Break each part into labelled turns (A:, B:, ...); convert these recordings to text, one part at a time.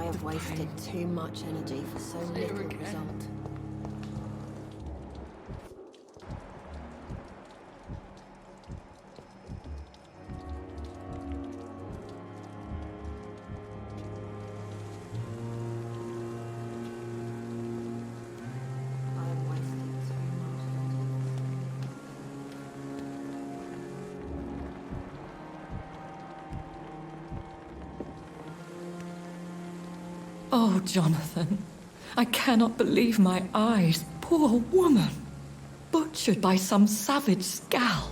A: have wasted too much energy for so little result.
B: Oh, Jonathan, I cannot believe my eyes. Poor woman, butchered by some savage scowl.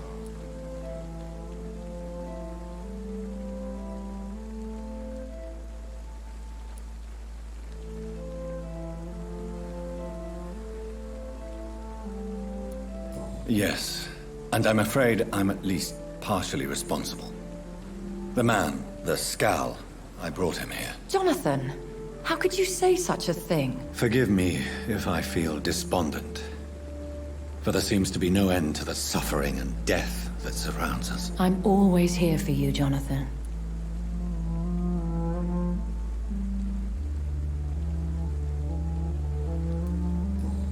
C: Yes, and I'm afraid I'm at least partially responsible. The man, the scowl, I brought him here.
B: Jonathan, how could you say such a thing?
C: Forgive me if I feel despondent, for there seems to be no end to the suffering and death that surrounds us.
B: I'm always here for you, Jonathan.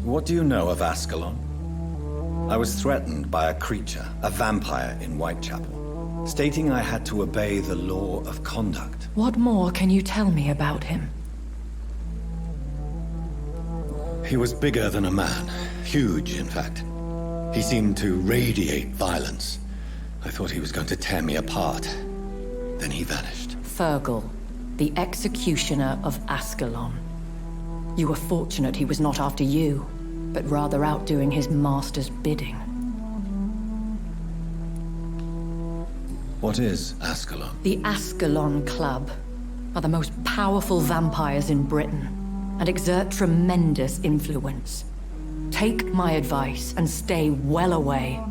C: What do you know of Ascalon? I was threatened by a creature, a vampire in Whitechapel, stating I had to obey the law of conduct.
B: What more can you tell me about him?
C: He was bigger than a man. Huge, in fact. He seemed to radiate violence. I thought he was going to tear me apart. Then he vanished.
B: Fergal, the executioner of Ascalon. You were fortunate he was not after you, but rather out doing his master's bidding.
C: What is Ascalon?
B: The Ascalon Club are the most powerful vampires in Britain and exert tremendous influence. Take my advice and stay well away.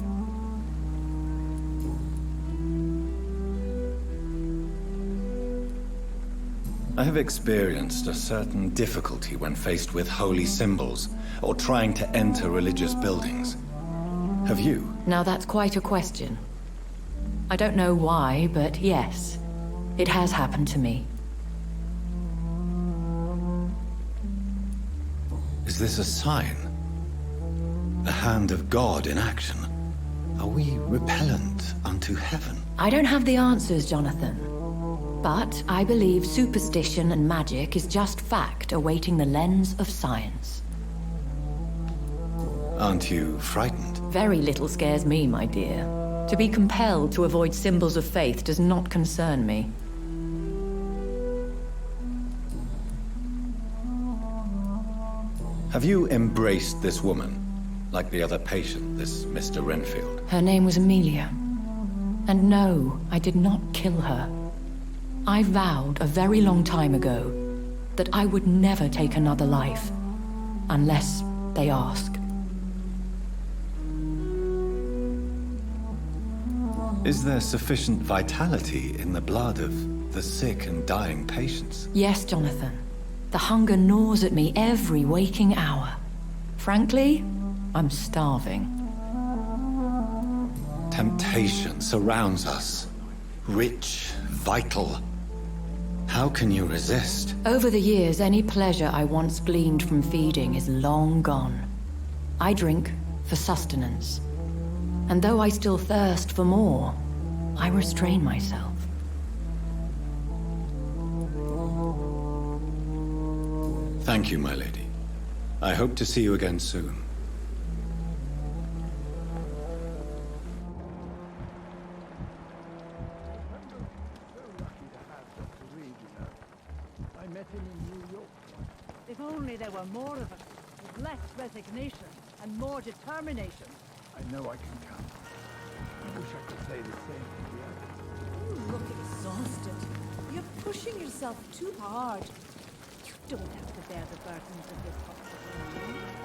C: I have experienced a certain difficulty when faced with holy symbols or trying to enter religious buildings. Have you?
B: Now that's quite a question. I don't know why, but yes, it has happened to me.
C: Is this a sign? The hand of God in action? Are we repellent unto heaven?
B: I don't have the answers, Jonathan. But I believe superstition and magic is just fact awaiting the lens of science.
C: Aren't you frightened?
B: Very little scares me, my dear. To be compelled to avoid symbols of faith does not concern me.
C: Have you embraced this woman, like the other patient, this Mr. Renfield?
B: Her name was Amelia. And no, I did not kill her. I vowed a very long time ago that I would never take another life, unless they ask.
C: Is there sufficient vitality in the blood of the sick and dying patients?
B: Yes, Jonathan. The hunger gnaws at me every waking hour. Frankly, I'm starving.
C: Temptation surrounds us. Rich, vital. How can you resist?
B: Over the years, any pleasure I once gleaned from feeding is long gone. I drink for sustenance. And though I still thirst for more, I restrain myself.
C: Thank you, my lady. I hope to see you again soon.
D: I met him in New York. If only there were more of us, with less resignation and more determination. I know I can count. I wish I could say the same for the others.
E: You look exhausted. You're pushing yourself too hard. You don't have to bear the burdens of this hospital alone.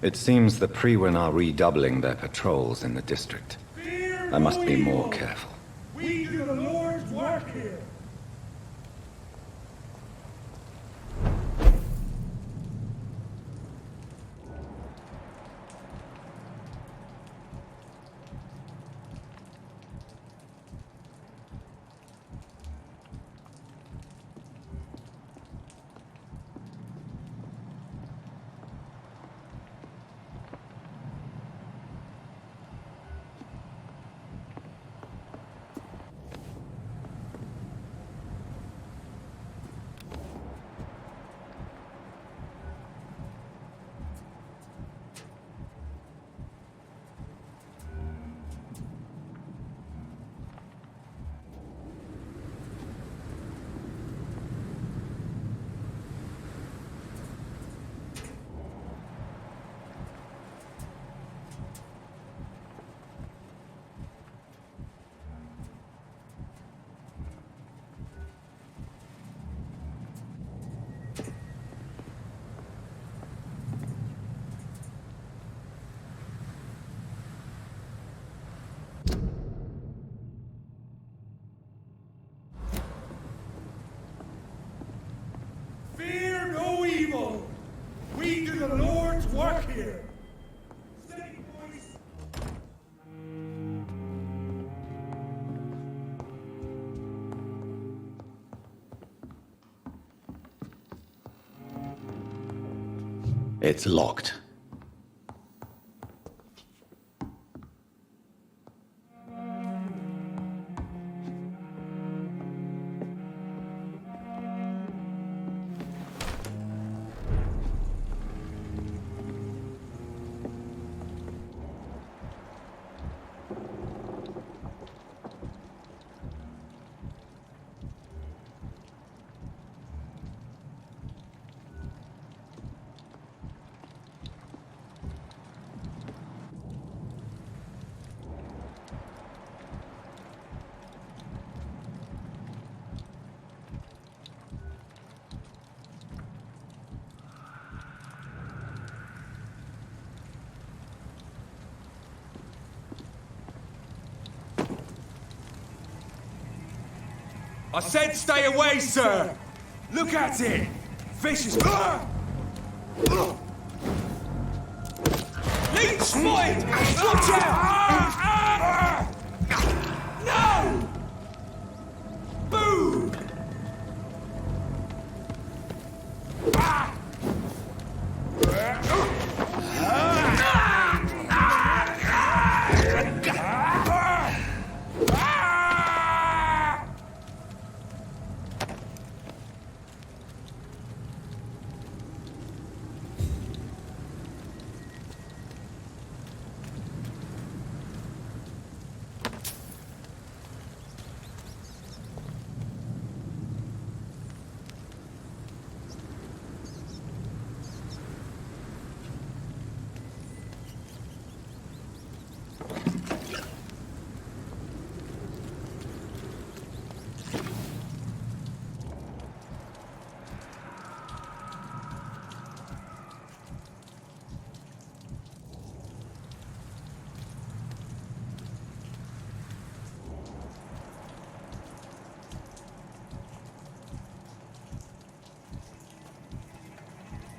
C: It seems the Priwen are redoubling their patrols in the district. I must be more careful.
F: We do the Lord's work here. Fear no evil. We do the Lord's work here. Steady, boys.
C: It's locked.
F: I said stay away, sir! Look at it! Vicious! Leech spotted! Watch out! No! Boo!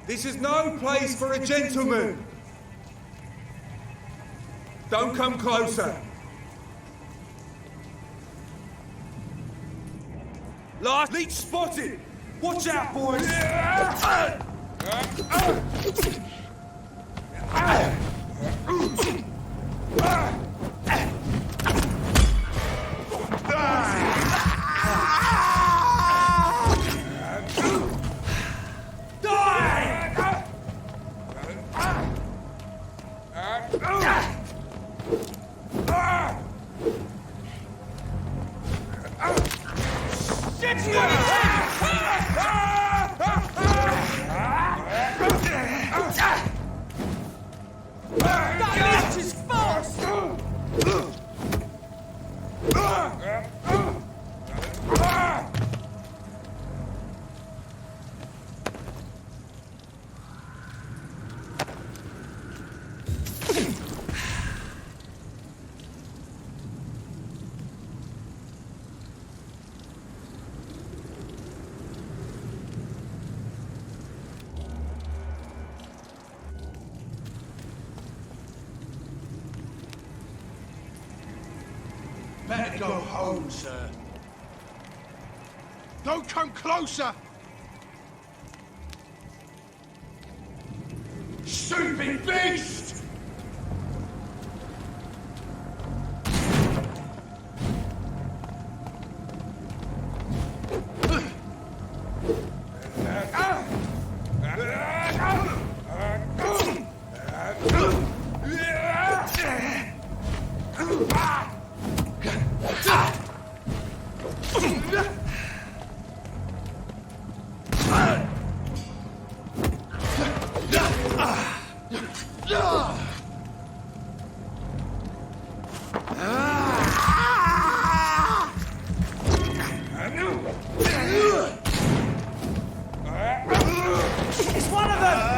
F: This is no place for a gentleman. Don't come closer. Last leech spotted. Watch out, boys. Go home, sir. Don't come closer! Stupid beast!
D: It's one of them!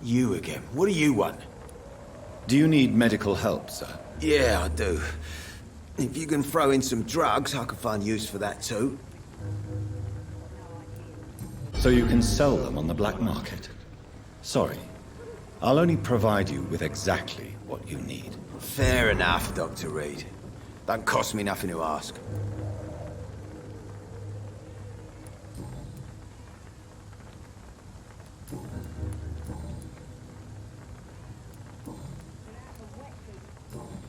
G: You again. What do you want?
C: Do you need medical help, sir?
G: Yeah, I do. If you can throw in some drugs, I can find use for that too.
C: So you can sell them on the black market? Sorry. I'll only provide you with exactly what you need.
G: Fair enough, Dr. Reid. Don't cost me nothing to ask.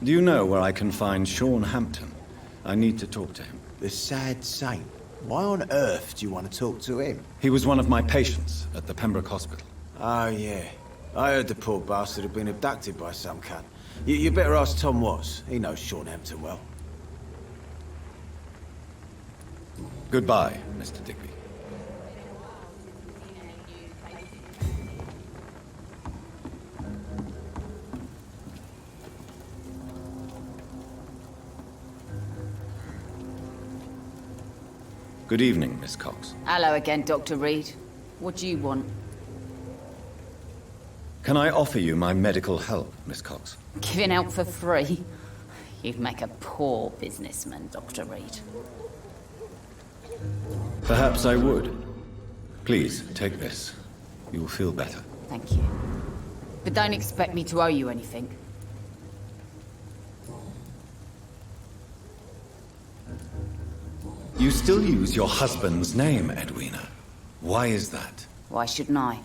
C: Do you know where I can find Sean Hampton? I need to talk to him.
G: The sad saint. Why on earth do you want to talk to him?
C: He was one of my patients at the Pembroke Hospital.
G: Oh, yeah. I heard the poor bastard had been abducted by some cunt. You better ask Tom Watts. He knows Sean Hampton well.
C: Goodbye, Mr. Digby. Good evening, Miss Cox.
H: Hello again, Dr. Reid. What do you want?
C: Can I offer you my medical help, Miss Cox?
H: Giving out for free? You'd make a poor businessman, Dr. Reid.
C: Perhaps I would. Please, take this. You will feel better.
H: Thank you. But don't expect me to owe you anything.
C: You still use your husband's name, Edwina. Why is that?
H: Why shouldn't I?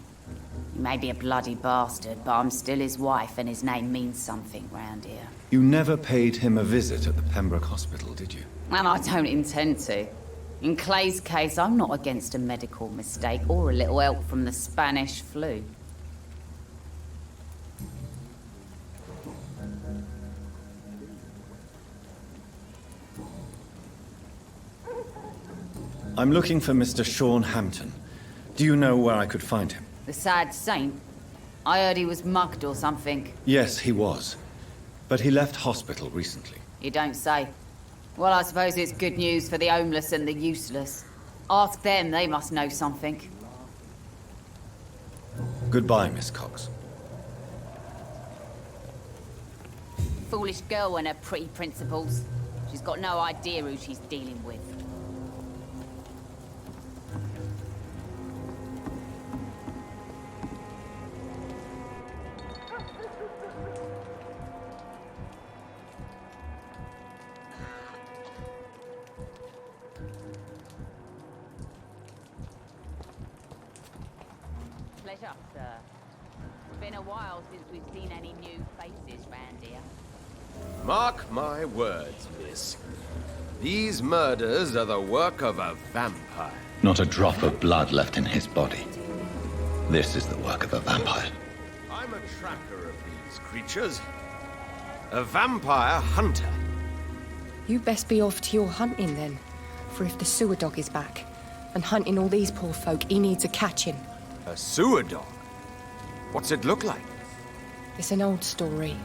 H: He may be a bloody bastard, but I'm still his wife, and his name means something round here.
C: You never paid him a visit at the Pembroke Hospital, did you?
H: And I don't intend to. In Clay's case, I'm not against a medical mistake or a little help from the Spanish flu.
C: I'm looking for Mr. Sean Hampton. Do you know where I could find him?
H: The sad saint? I heard he was mugged or something.
C: Yes, he was. But he left hospital recently.
H: You don't say. Well, I suppose it's good news for the homeless and the useless. Ask them, they must know something.
C: Goodbye, Miss Cox.
H: Foolish girl and her pretty principles. She's got no idea who she's dealing with. Pleasure, sir. It's been a while since we've seen any new faces round here.
I: Mark my words, miss. These murders are the work of a vampire.
C: Not a drop of blood left in his body. This is the work of a vampire.
I: I'm a tracker of these creatures. A vampire hunter.
J: You best be off to your hunting then. For if the sewer dog is back, and hunting all these poor folk, he needs a catching.
I: A sewer dog? What's it look like?
J: It's an old story.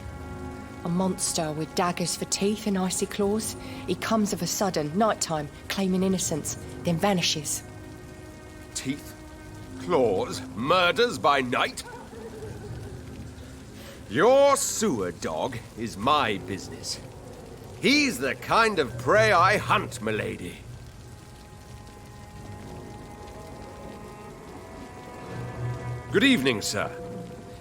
J: A monster with daggers for teeth and icy claws. He comes of a sudden, nighttime, claiming innocence, then vanishes.
I: Teeth? Claws? Murders by night? Your sewer dog is my business. He's the kind of prey I hunt, milady. Good evening, sir.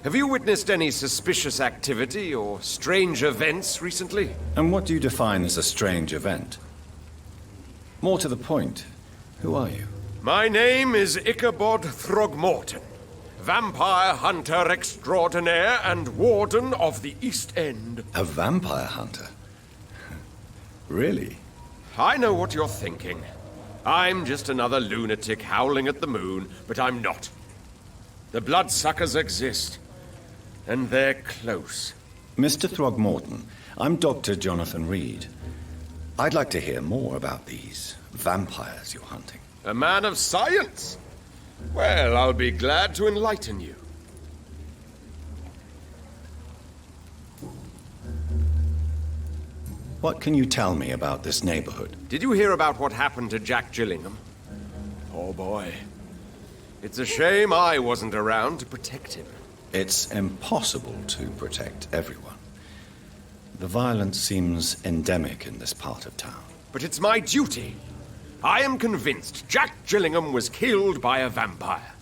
I: Have you witnessed any suspicious activity or strange events recently?
C: And what do you define as a strange event? More to the point, who are you?
I: My name is Ichabod Throgmorton, vampire hunter extraordinaire and warden of the East End.
C: A vampire hunter? Really?
I: I know what you're thinking. I'm just another lunatic howling at the moon, but I'm not. The bloodsuckers exist, and they're close.
C: Mr. Throgmorton, I'm Dr. Jonathan Reid. I'd like to hear more about these vampires you're hunting.
I: A man of science? Well, I'll be glad to enlighten you.
C: What can you tell me about this neighborhood?
I: Did you hear about what happened to Jack Gillingham? Oh boy. It's a shame I wasn't around to protect him.
C: It's impossible to protect everyone. The violence seems endemic in this part of town.
I: But it's my duty. I am convinced Jack Gillingham was killed by a vampire.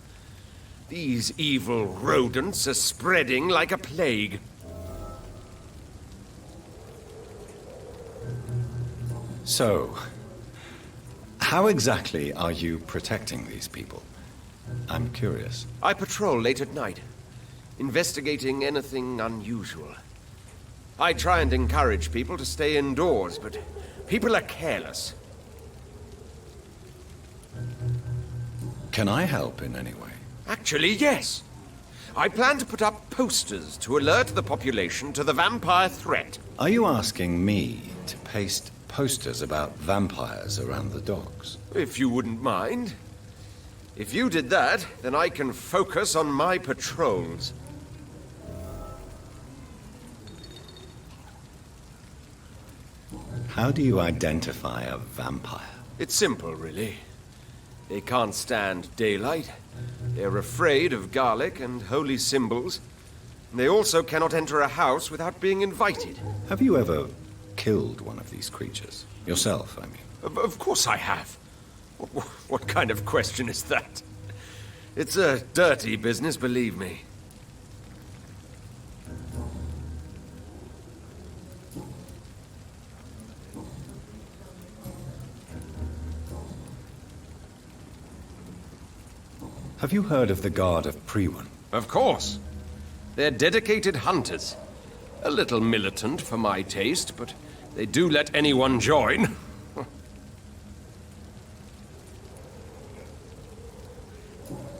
I: These evil rodents are spreading like a plague.
C: So, how exactly are you protecting these people? I'm curious.
I: I patrol late at night, investigating anything unusual. I try and encourage people to stay indoors, but people are careless.
C: Can I help in any way?
I: Actually, yes. I plan to put up posters to alert the population to the vampire threat.
C: Are you asking me to paste posters about vampires around the docks?
I: If you wouldn't mind. If you did that, then I can focus on my patrols.
C: How do you identify a vampire?
I: It's simple, really. They can't stand daylight. They're afraid of garlic and holy symbols. They also cannot enter a house without being invited.
C: Have you ever killed one of these creatures? Yourself, I mean.
I: Of course I have. What kind of question is that? It's a dirty business, believe me.
C: Have you heard of the Guard of Priwen?
I: Of course. They're dedicated hunters. A little militant for my taste, but they do let anyone join.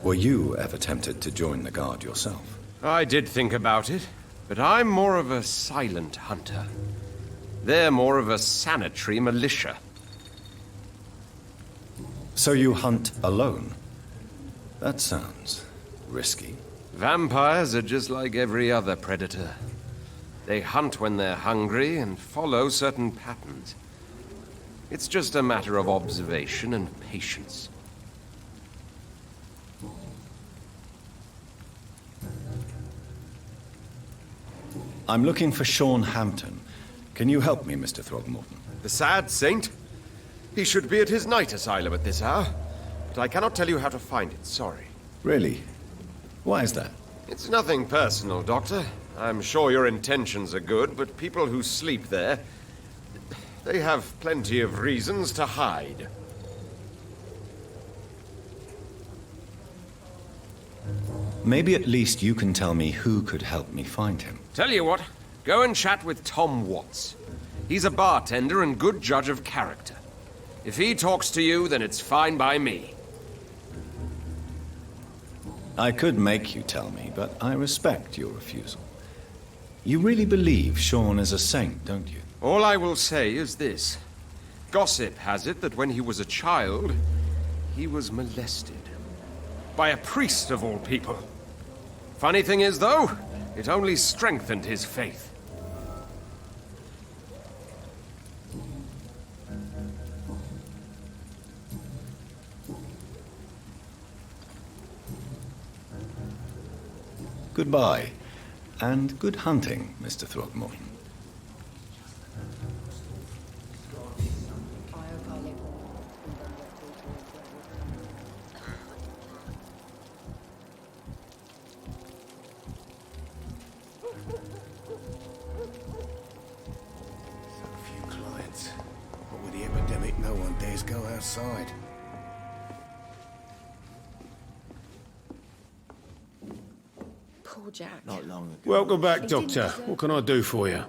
C: Were you ever tempted to join the Guard yourself?
I: I did think about it, but I'm more of a silent hunter. They're more of a sanitary militia.
C: So you hunt alone? That sounds risky.
I: Vampires are just like every other predator. They hunt when they're hungry and follow certain patterns. It's just a matter of observation and patience.
C: I'm looking for Sean Hampton. Can you help me, Mr. Throgmorton?
I: The sad saint? He should be at his night asylum at this hour. But I cannot tell you how to find it, sorry.
C: Really? Why is that?
I: It's nothing personal, Doctor. I'm sure your intentions are good, but people who sleep there, they have plenty of reasons to hide.
C: Maybe at least you can tell me who could help me find him.
I: Tell you what, go and chat with Tom Watts. He's a bartender and good judge of character. If he talks to you, then it's fine by me.
C: I could make you tell me, but I respect your refusal. You really believe Sean is a saint, don't you?
I: All I will say is this. Gossip has it that when he was a child, he was molested. By a priest of all people. Funny thing is, though, it only strengthened his faith.
C: Goodbye, and good hunting, Mr. Throgmorton.
K: No one dares go outside.
J: Poor Jack.
K: Not long ago.
L: Welcome back, Doctor. What can I do for you?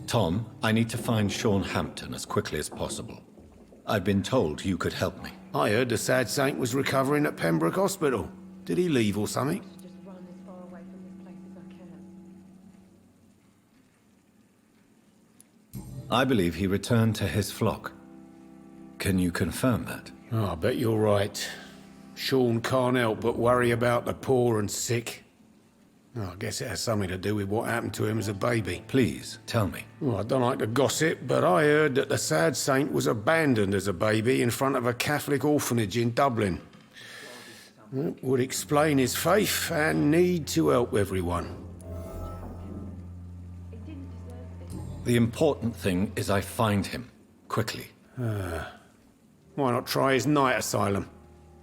C: Tom, I need to find Sean Hampton as quickly as possible. I've been told you could help me.
L: I heard the sad saint was recovering at Pembroke Hospital. Did he leave or something?
E: Just run as far away from this place as I can.
C: I believe he returned to his flock. Can you confirm that?
L: Oh, I bet you're right. Sean can't help but worry about the poor and sick. Oh, I guess it has something to do with what happened to him as a baby.
C: Please, tell me.
L: Well, I don't like to gossip, but I heard that the sad saint was abandoned as a baby in front of a Catholic orphanage in Dublin. That would explain his faith and need to help everyone.
C: The important thing is I find him, quickly.
L: Why not try his night asylum?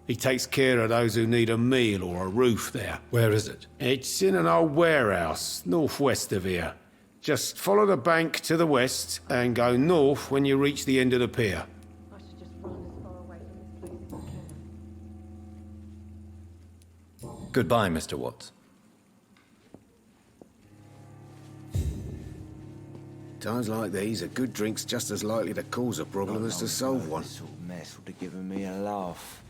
L: He takes care of those who need a meal or a roof there.
C: Where is it?
L: It's in an old warehouse, northwest of here. Just follow the bank to the west and go north when you reach the end of the pier.
E: I should just run as far away from this place as I can.
C: Goodbye, Mr. Watts.
K: Times like these, a good drink's just as likely to cause a problem as to solve one.
G: This sort of mess would have given me a laugh.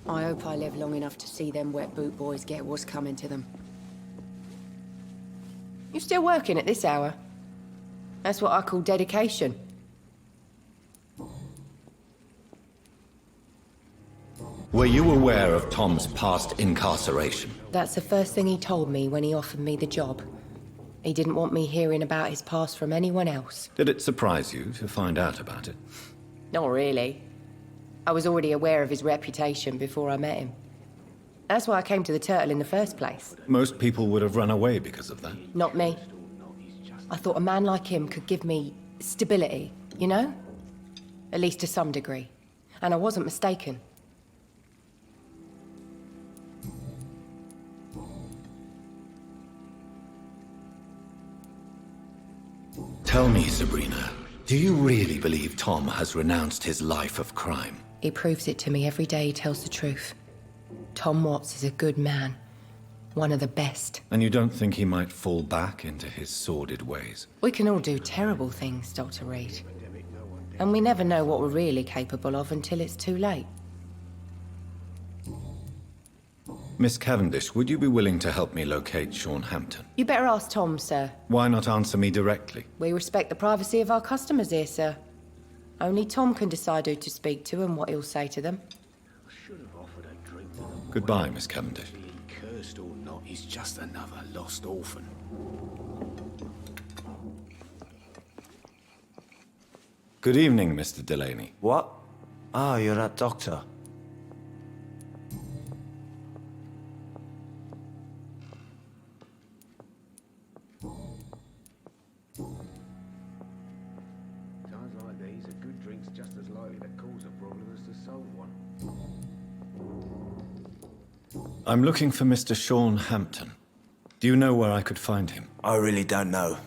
J: I hope I live long enough to see them wet boot boys get what's coming to them. You still working at this hour? That's what I call dedication.
C: Were you aware of Tom's past incarceration?
J: That's the first thing he told me when he offered me the job. He didn't want me hearing about his past from anyone else.
C: Did it surprise you to find out about it?
J: Not really. I was already aware of his reputation before I met him. That's why I came to the Turtle in the first place.
C: Most people would have run away because of that.
J: Not me. I thought a man like him could give me stability, you know? At least to some degree. And I wasn't mistaken.
C: Tell me, Sabrina, do you really believe Tom has renounced his life of crime?
J: He proves it to me every day he tells the truth. Tom Watts is a good man. One of the best.
C: And you don't think he might fall back into his sordid ways?
J: We can all do terrible things, Dr. Reid. And we never know what we're really capable of until it's too late.
C: Miss Cavendish, would you be willing to help me locate Sean Hampton?
J: You better ask Tom, sir.
C: Why not answer me directly?
J: We respect the privacy of our customers here, sir. Only Tom can decide who to speak to and what he'll say to them.
C: Goodbye, Miss Cavendish.
K: Being cursed or not, he's just another lost orphan.
C: Good evening, Mr. Delaney.
G: What? Ah, you're that doctor.
K: Times like these, a good drink's just as likely to cause a problem as to solve one.
C: I'm looking for Mr. Sean Hampton. Do you know where I could find him?
G: I really don't know.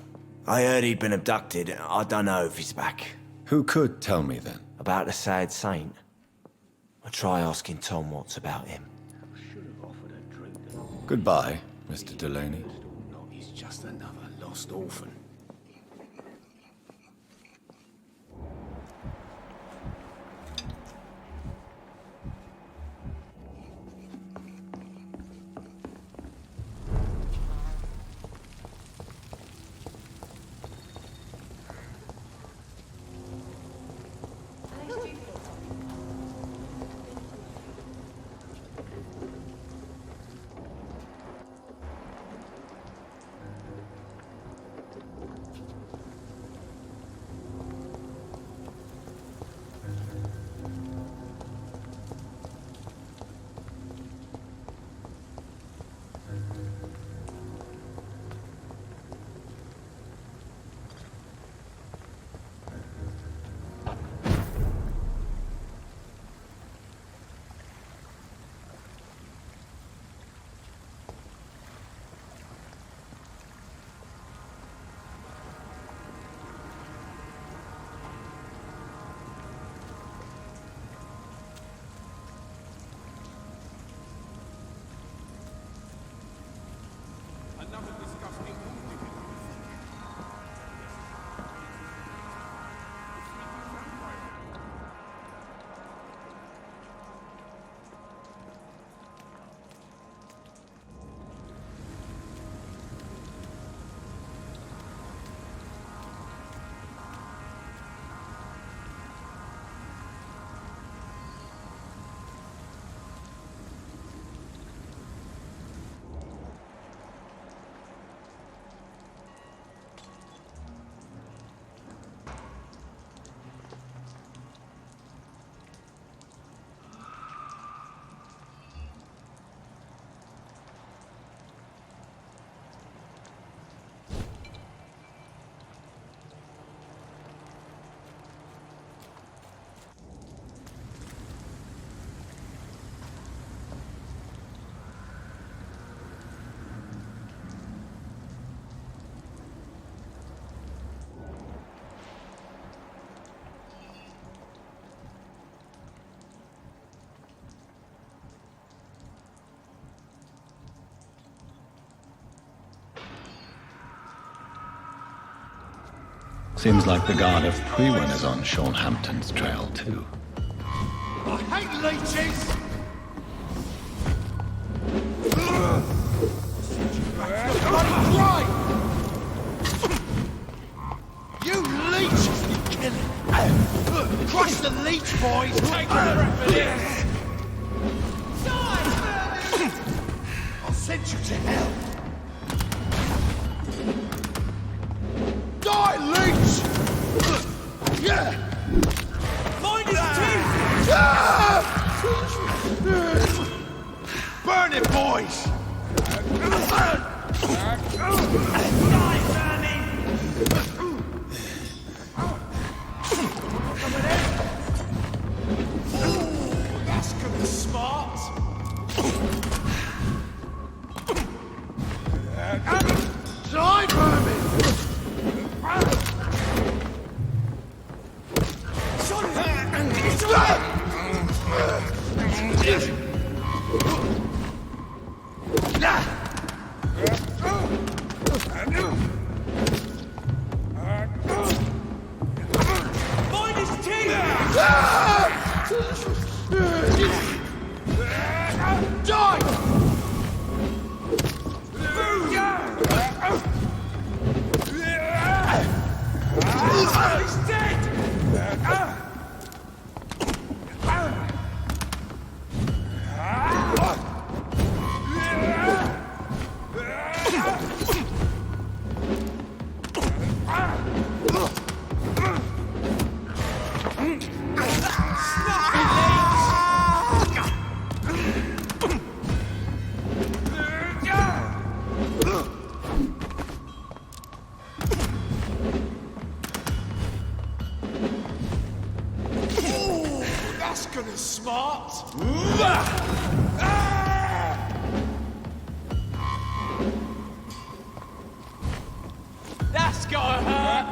G: I heard he'd been abducted. I don't know if he's back.
C: Who could tell me then?
G: About the sad saint? I'll try asking Tom Watts about him.
C: Goodbye, Mr. Delaney.
K: Not, he's just another lost orphan.
C: Seems like the guard of Prewin is on Sean Hampton's trail, too.
F: I hate leeches! Bloody you leeches be killing! Crush the leech, boys! Take a breath of this! I'll send you to hell! Die, leech! Yeah! Mind his teeth! Burn it, boys! Die, vermin! Ooh, that's gonna be smart! Die, vermin! Mind his teeth! Die! He's dead! That's gonna smart! That's gotta hurt!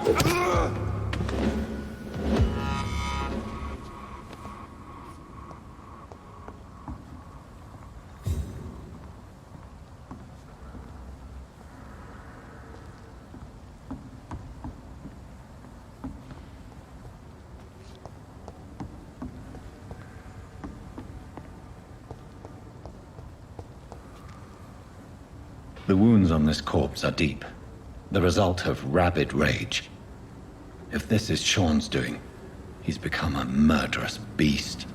C: The wounds on this corpse are deep, the result of rabid rage. If this is Sean's doing, he's become a murderous beast.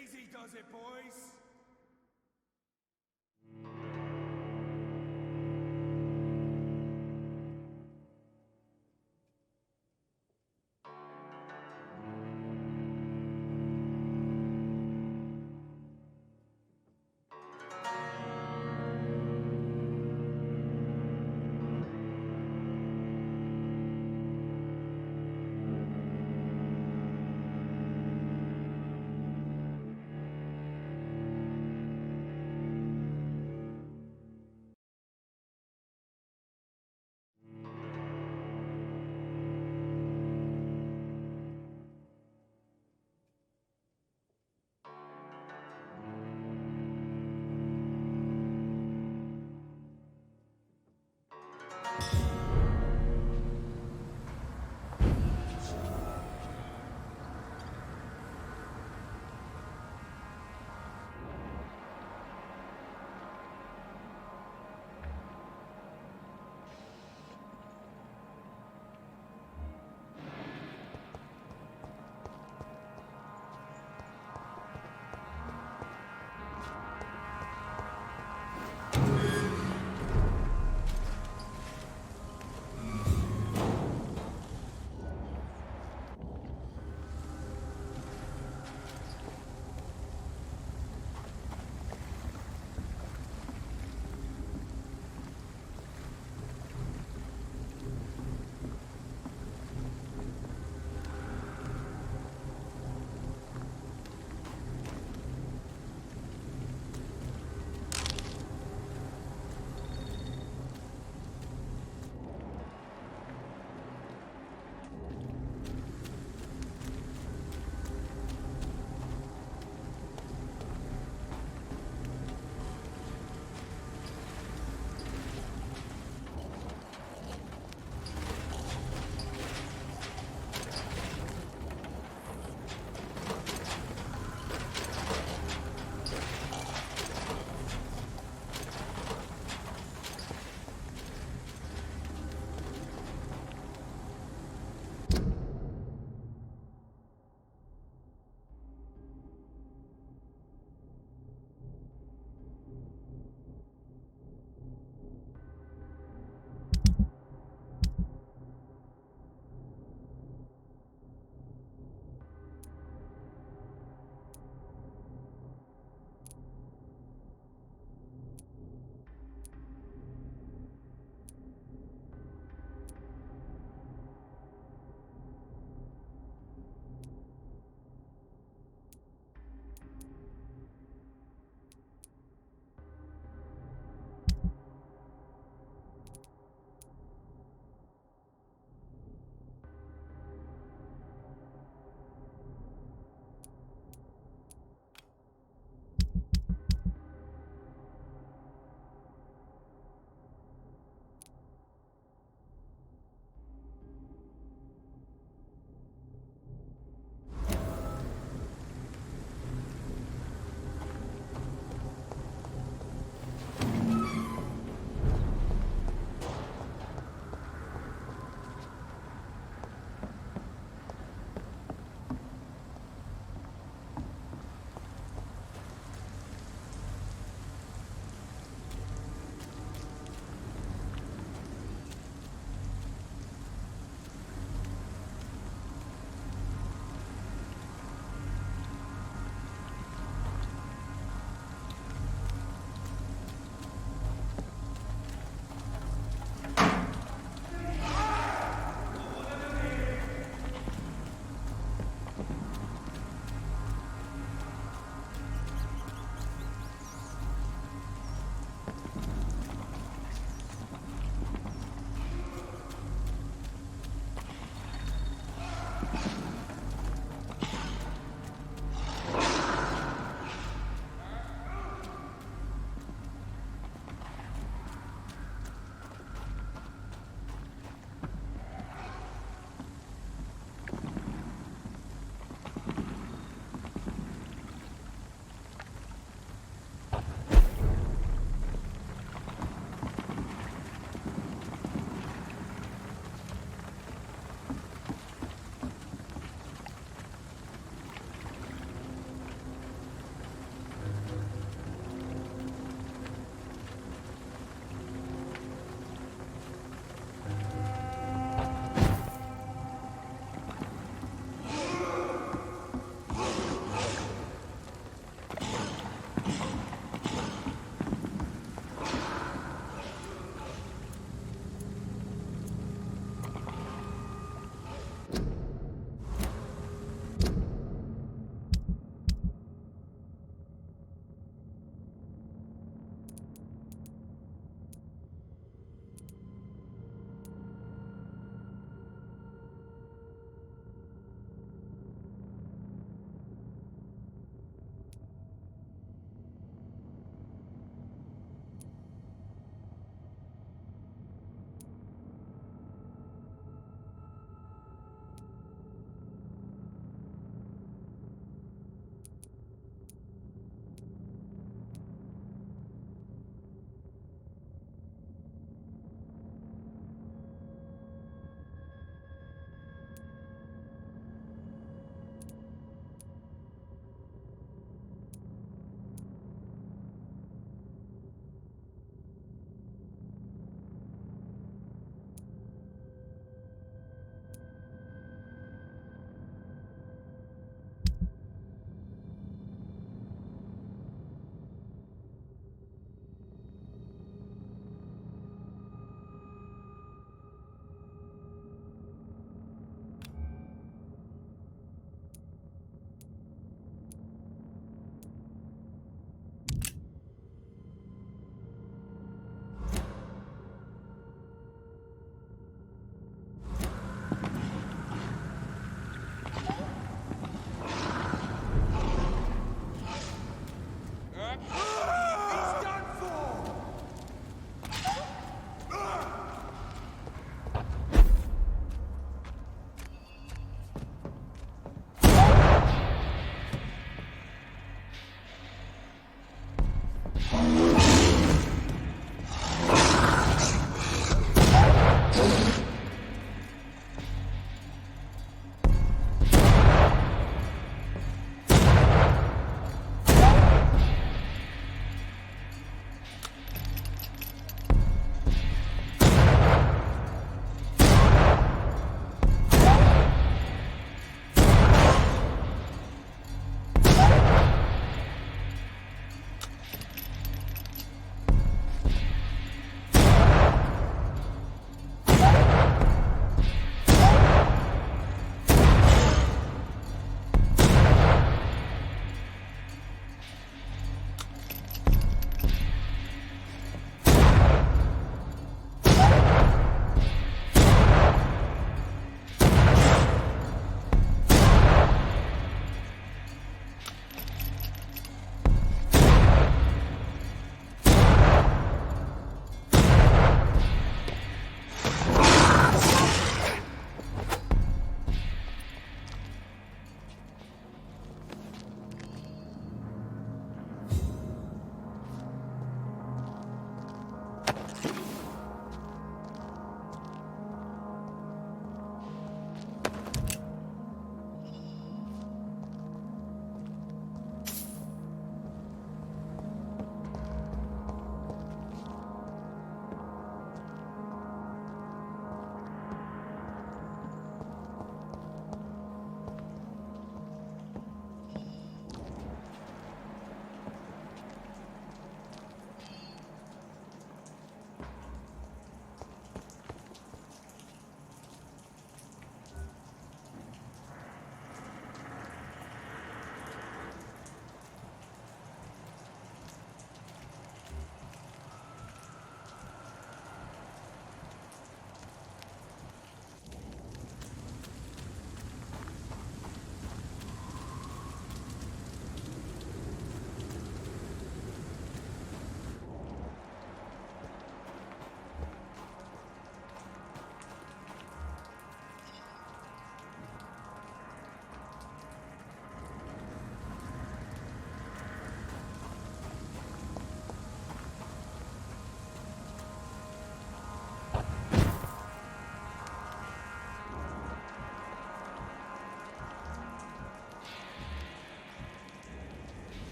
F: Easy does it, boys.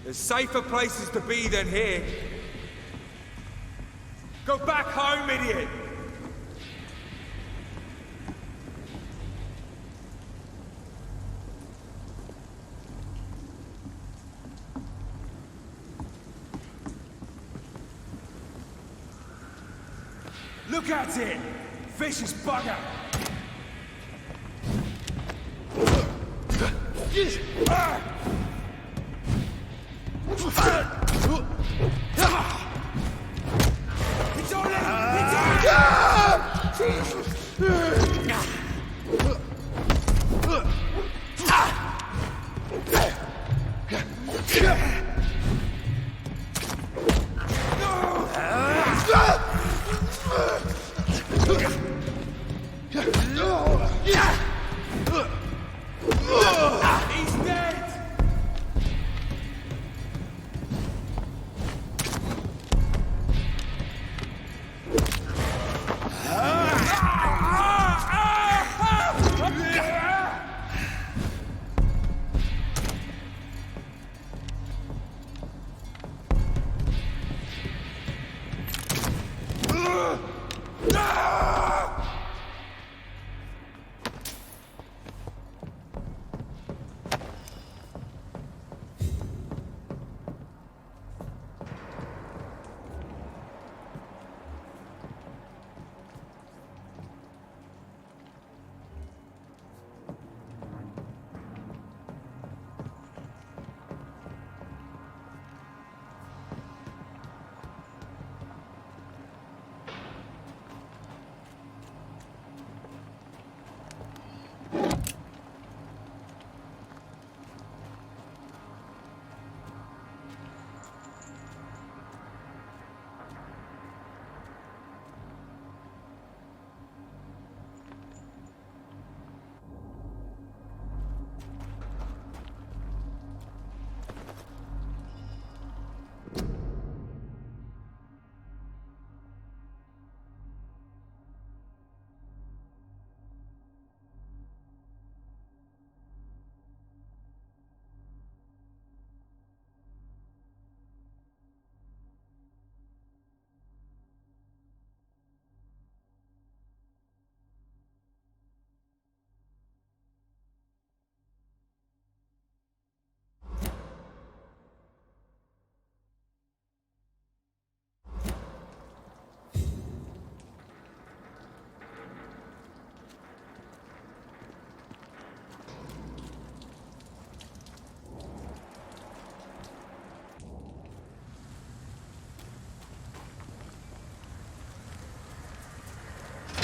F: There's safer places to be than here. Go back home, idiot! Look at it! Vicious bugger! It's on it! It's He's dead!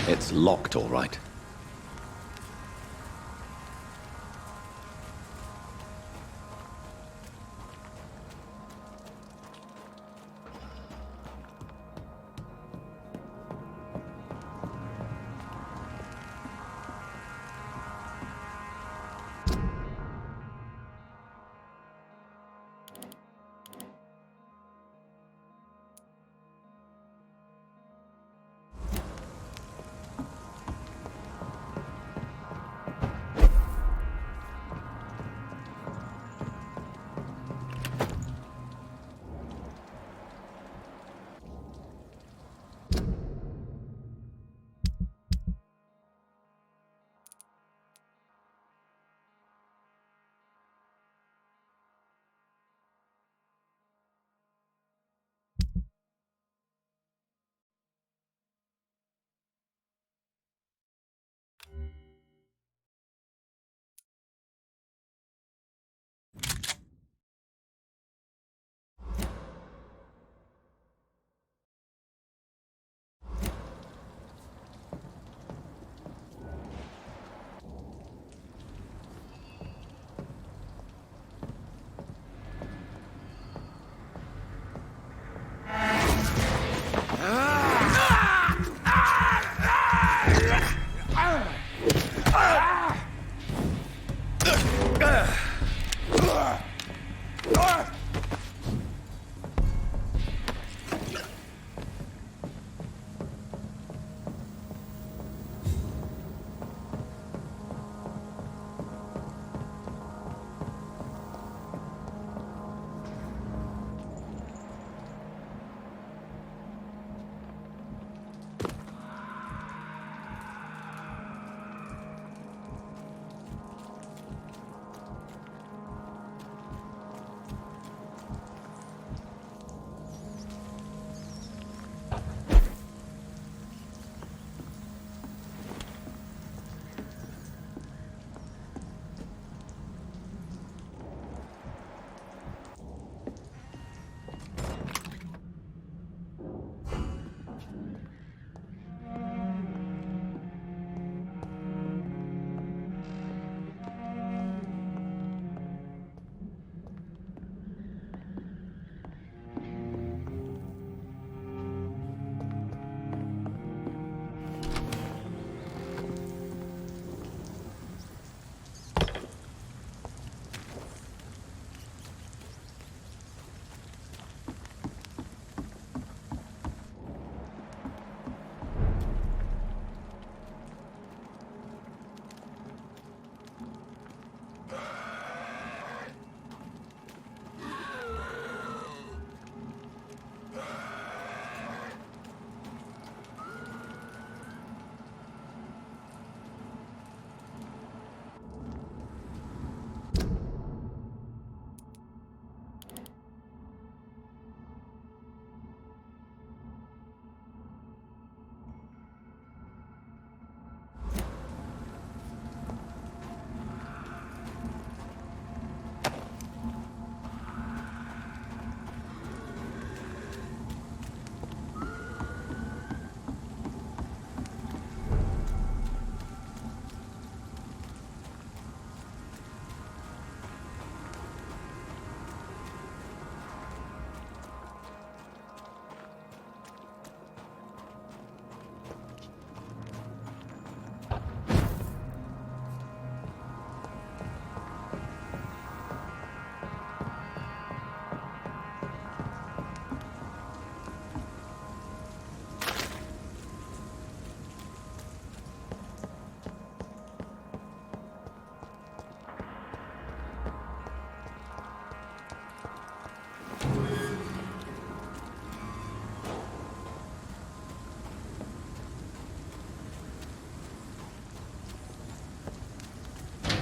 C: It's locked, all right.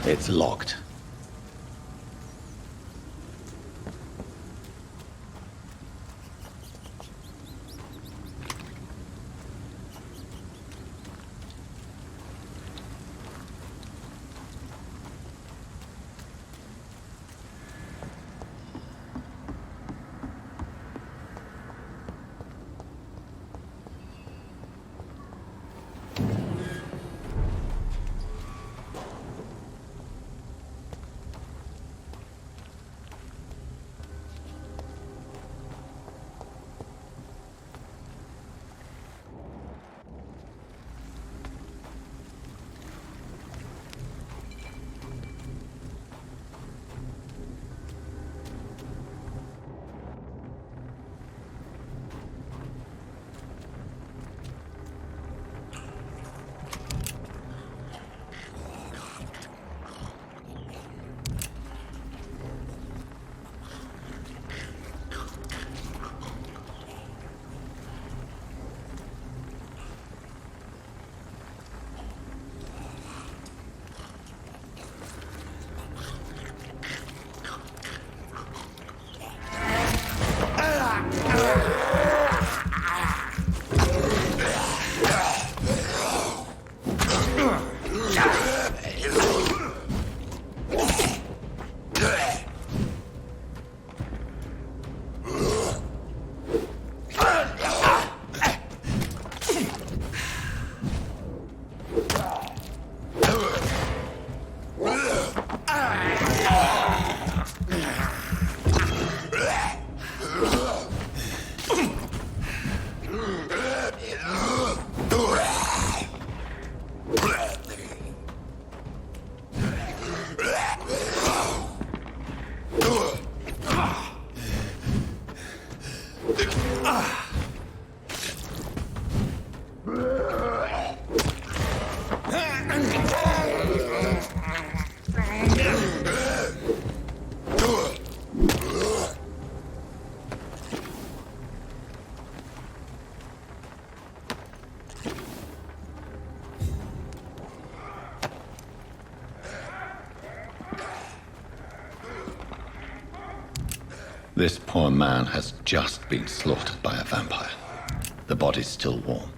C: It's locked. This poor man has just been slaughtered by a vampire. The body's still warm.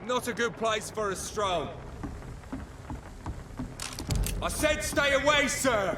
F: Not a good place for a stroll. I said stay away, sir!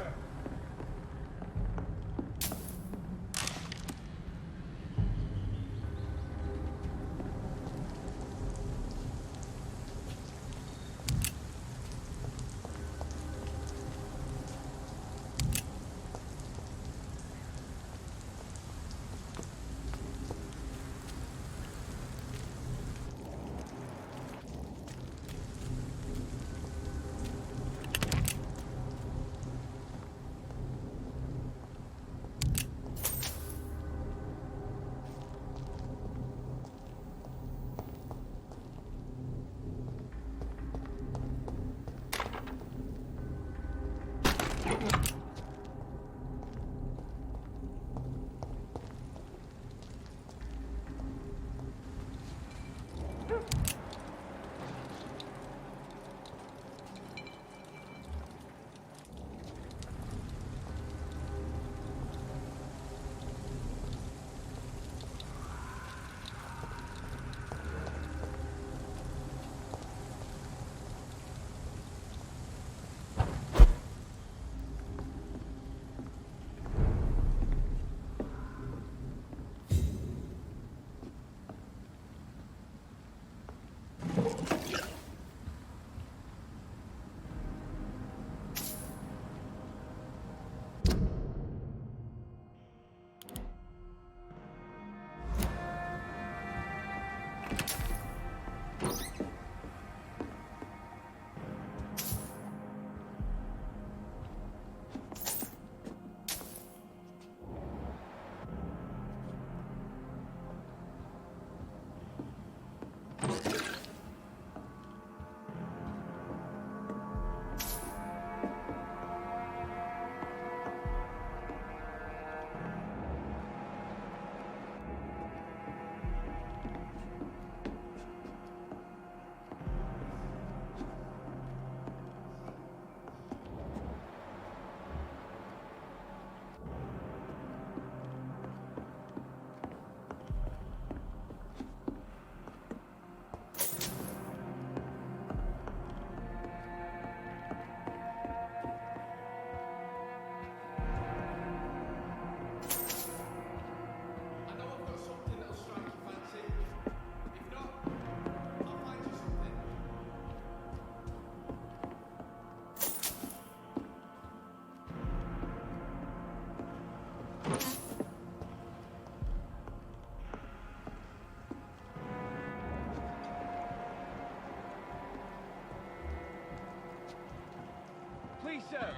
M: Please, sir.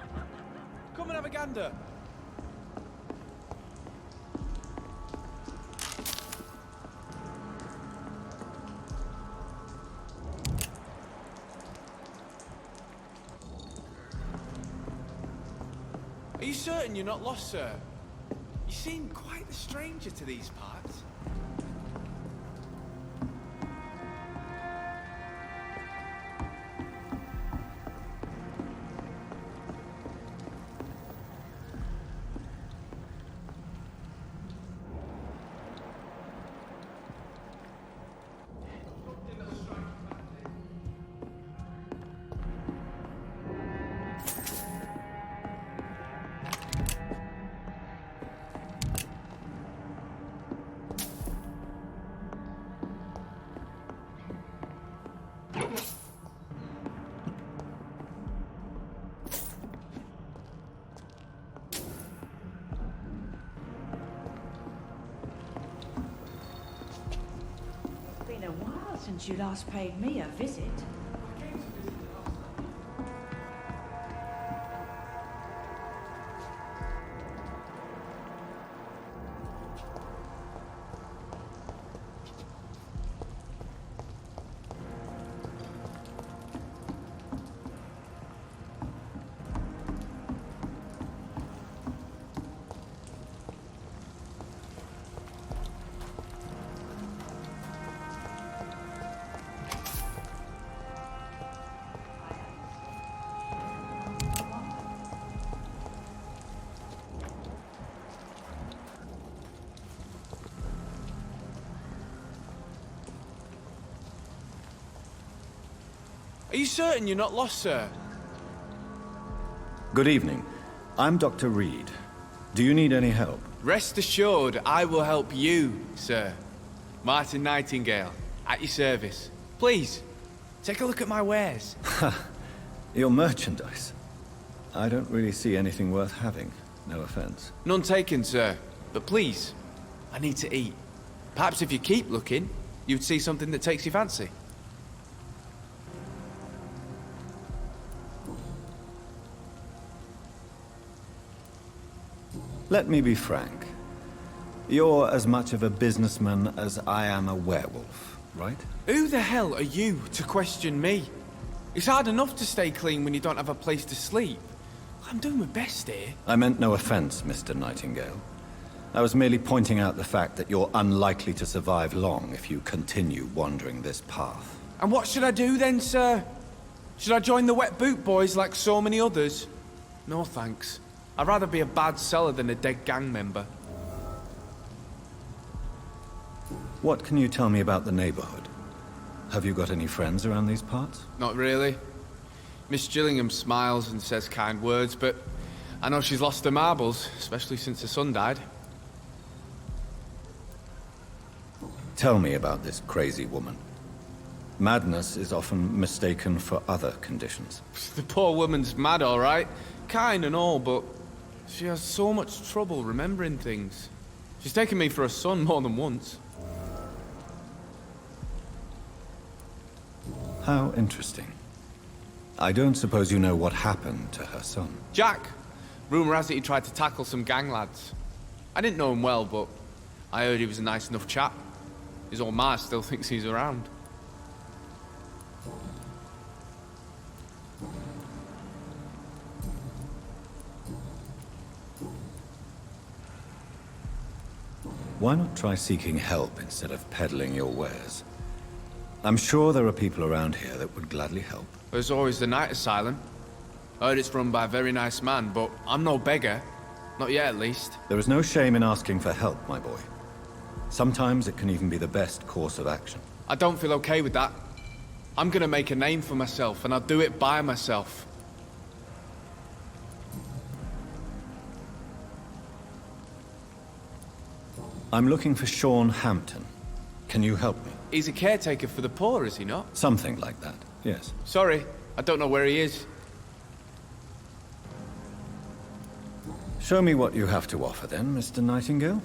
M: Come and have a gander. Are you certain you're not lost, sir? You seem quite the stranger to these parts.
E: Been a while since you last paid me a visit.
M: Are you certain you're not lost, sir?
C: Good evening. I'm Dr. Reid. Do you need any help?
M: Rest assured, I will help you, sir. Martin Nightingale, at your service. Please, take a look at my wares.
C: Your merchandise. I don't really see anything worth having. No offense.
M: None taken, sir. But please, I need to eat. Perhaps if you keep looking, you'd see something that takes your fancy.
C: Let me be frank. You're as much of a businessman as I am a werewolf, right?
M: Who the hell are you to question me? It's hard enough to stay clean when you don't have a place to sleep. I'm doing my best here.
C: I meant no offense, Mr. Nightingale. I was merely pointing out the fact that you're unlikely to survive long if you continue wandering this path.
M: And what should I do then, sir? Should I join the wet boot boys like so many others? No thanks. I'd rather be a bad seller than a dead gang member.
C: What can you tell me about the neighborhood? Have you got any friends around these parts?
M: Not really. Miss Gillingham smiles and says kind words, but I know she's lost her marbles, especially since her son died.
C: Tell me about this crazy woman. Madness is often mistaken for other conditions.
M: The poor woman's mad, all right. Kind and all, but she has so much trouble remembering things. She's taken me for a son more than once.
C: How interesting. I don't suppose you know what happened to her son.
M: Jack! Rumour has it he tried to tackle some gang lads. I didn't know him well, but I heard he was a nice enough chap. His old ma still thinks he's around.
C: Why not try seeking help instead of peddling your wares? I'm sure there are people around here that would gladly help.
M: There's always the night asylum. Heard it's run by a very nice man, but I'm no beggar. Not yet, at least.
C: There is no shame in asking for help, my boy. Sometimes it can even be the best course of action.
M: I don't feel okay with that. I'm gonna make a name for myself, and I'll do it by myself.
C: I'm looking for Sean Hampton. Can you help me?
M: He's a caretaker for the poor, is he not?
C: Something like that, yes.
M: Sorry, I don't know where he is.
C: Show me what you have to offer then, Mr. Nightingale.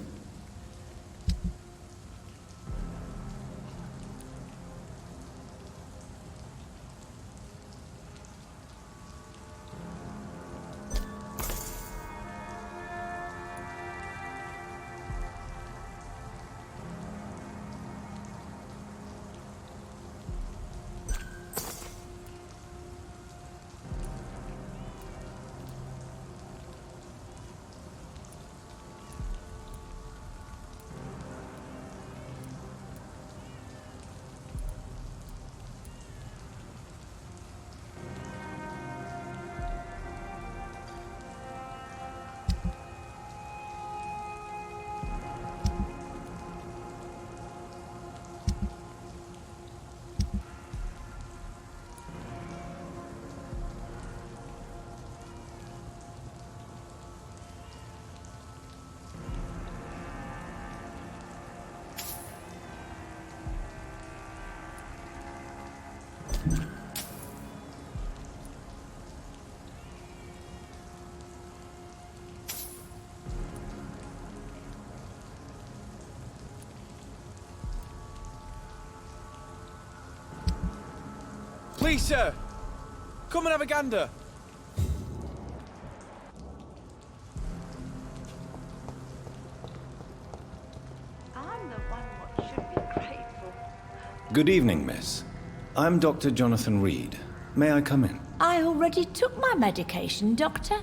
M: Please, sir! Come and have a gander!
E: I'm the one what should be grateful.
C: Good evening, miss. I'm Dr. Jonathan Reid. May I come in?
N: I already took my medication, Doctor.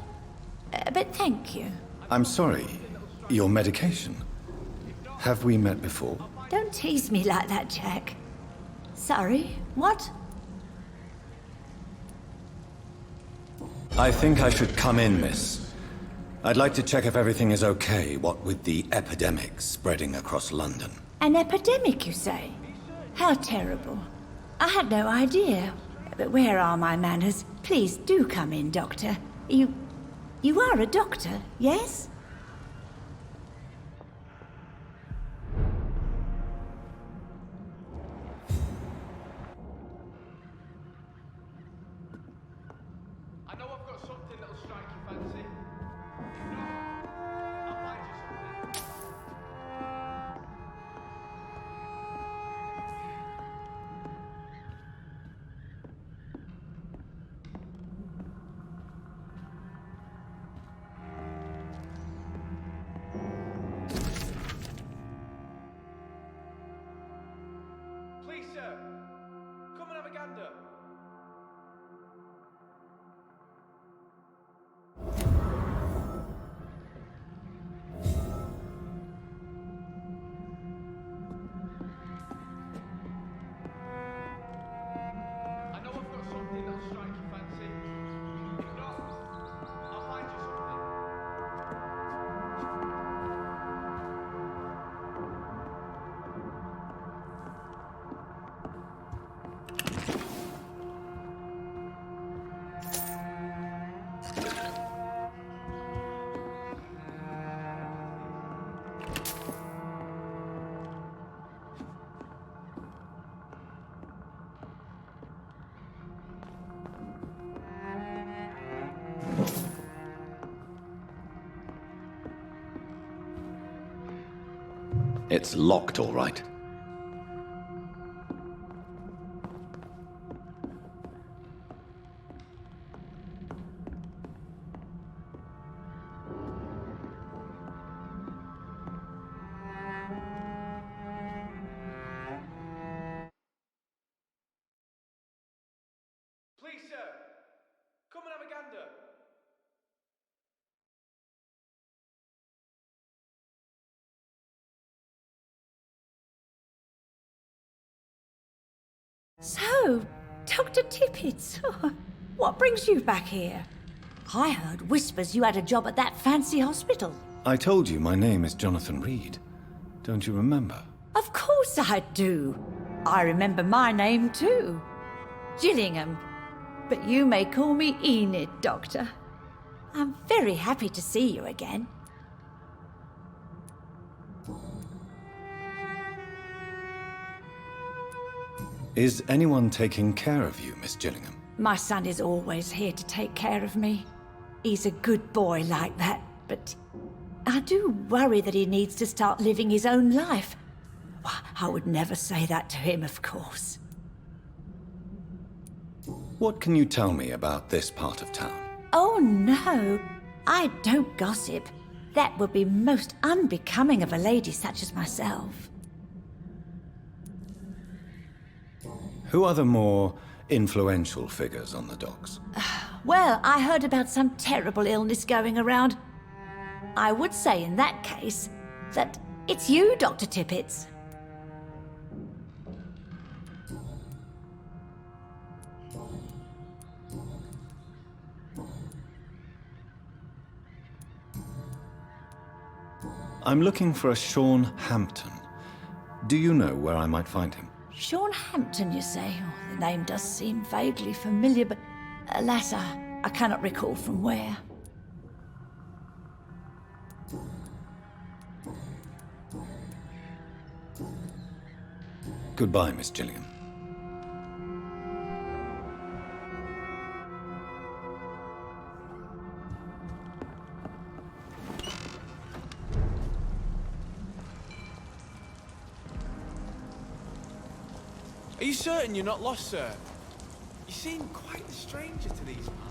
N: But thank you.
C: I'm sorry. Your medication? Have we met before?
N: Don't tease me like that, Jack. Sorry, what?
C: I think I should come in, miss. I'd like to check if everything is okay, what with the epidemic spreading across London.
N: An epidemic, you say? How terrible. I had no idea. But where are my manners? Please do come in, Doctor. You are a doctor, yes?
C: It's locked, all right.
M: Please, sir! Come and have a gander!
N: So, Dr. Tippets, what brings you back here? I heard whispers you had a job at that fancy hospital.
C: I told you my name is Jonathan Reid. Don't you remember?
N: Of course I do. I remember my name too. Gillingham. But you may call me Enid, Doctor. I'm very happy to see you again.
C: Is anyone taking care of you, Miss Gillingham?
N: My son is always here to take care of me. He's a good boy like that, but I do worry that he needs to start living his own life. I would never say that to him, of course.
C: What can you tell me about this part of town?
N: Oh, no. I don't gossip. That would be most unbecoming of a lady such as myself.
C: Who are the more influential figures on the docks?
N: Well, I heard about some terrible illness going around. I would say in that case that it's you, Dr. Tippets.
C: I'm looking for a Sean Hampton. Do you know where I might find him?
N: Sean Hampton, you say? Oh, the name does seem vaguely familiar, but alas, I cannot recall from where.
C: Goodbye, Miss Gillingham.
M: Are you certain you're not lost, sir? You seem quite a stranger to these parts.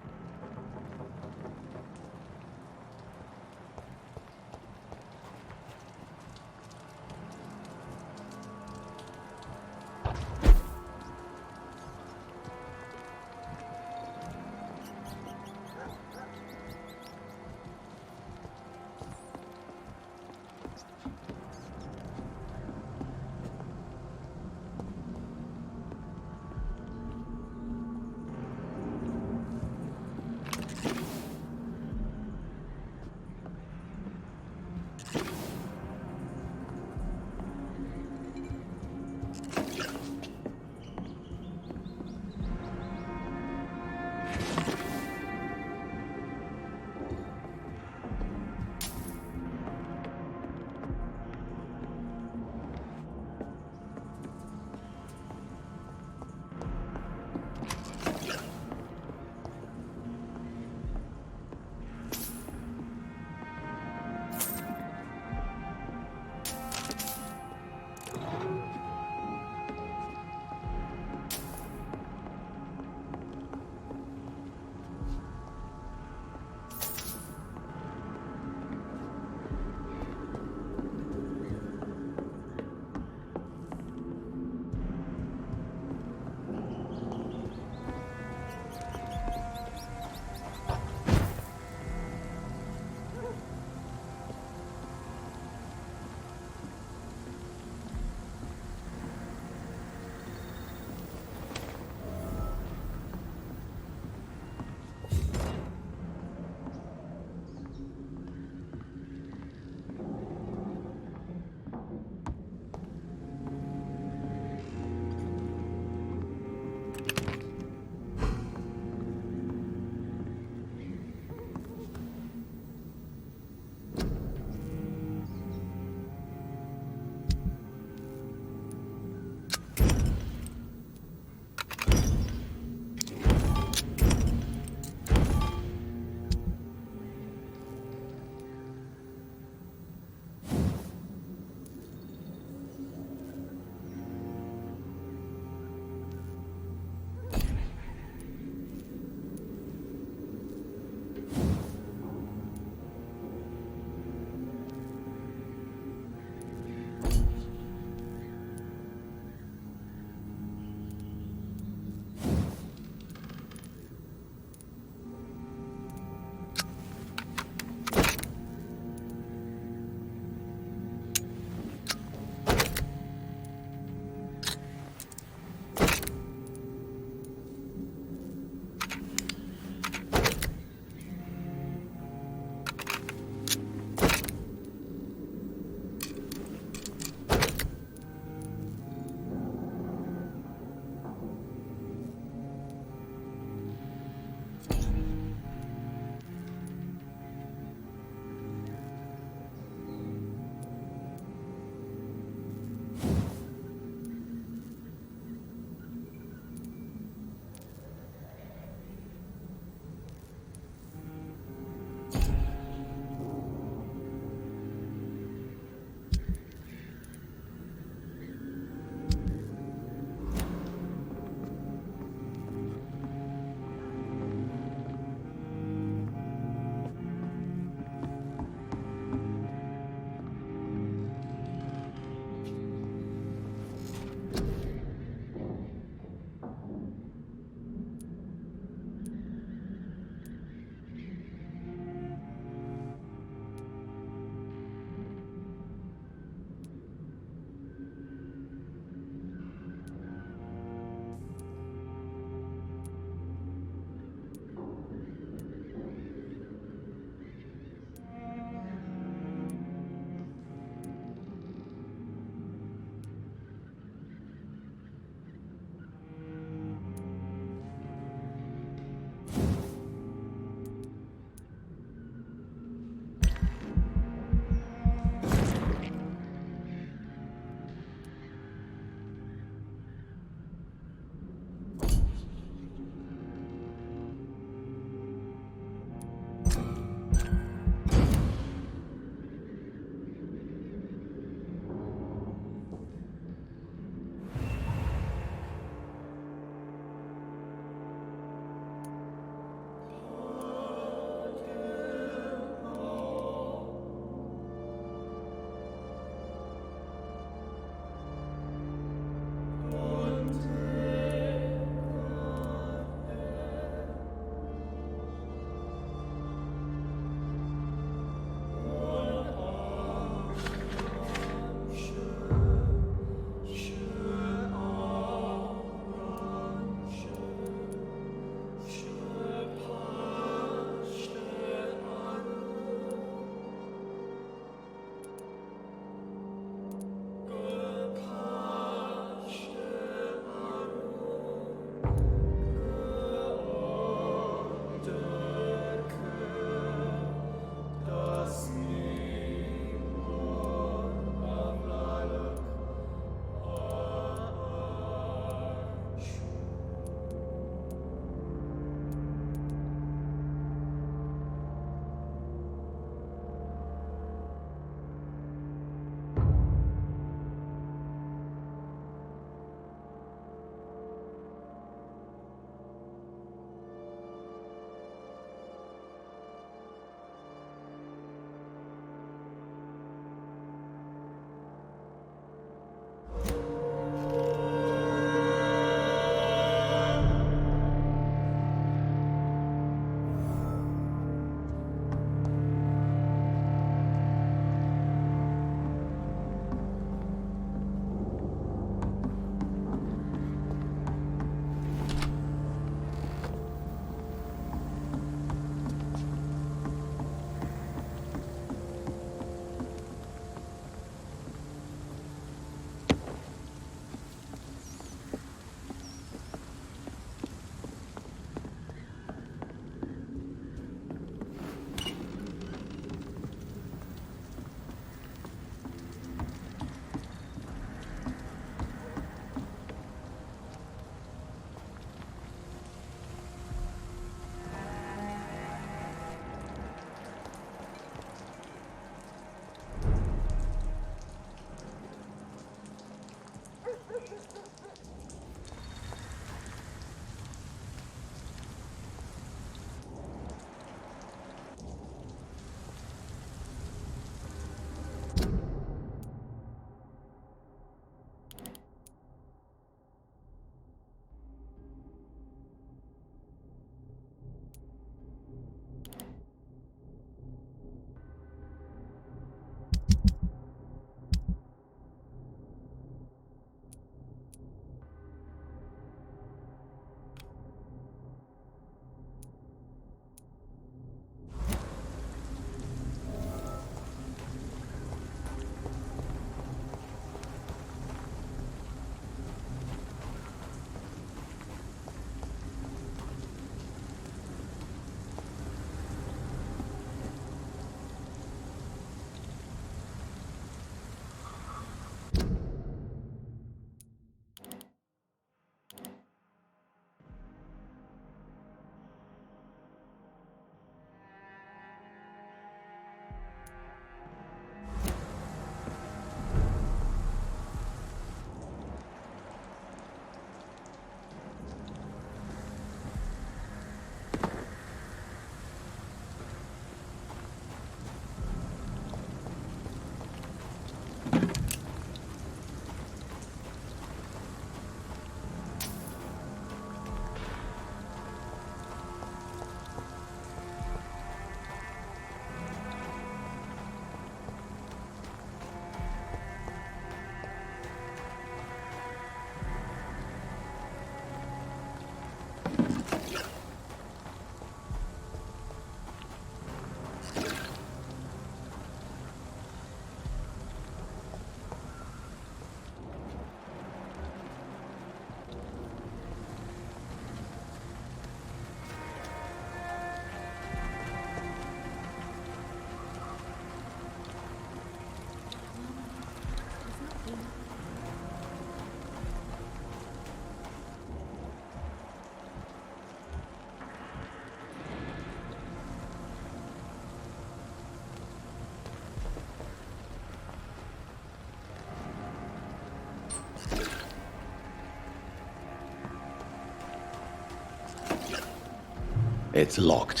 C: It's locked.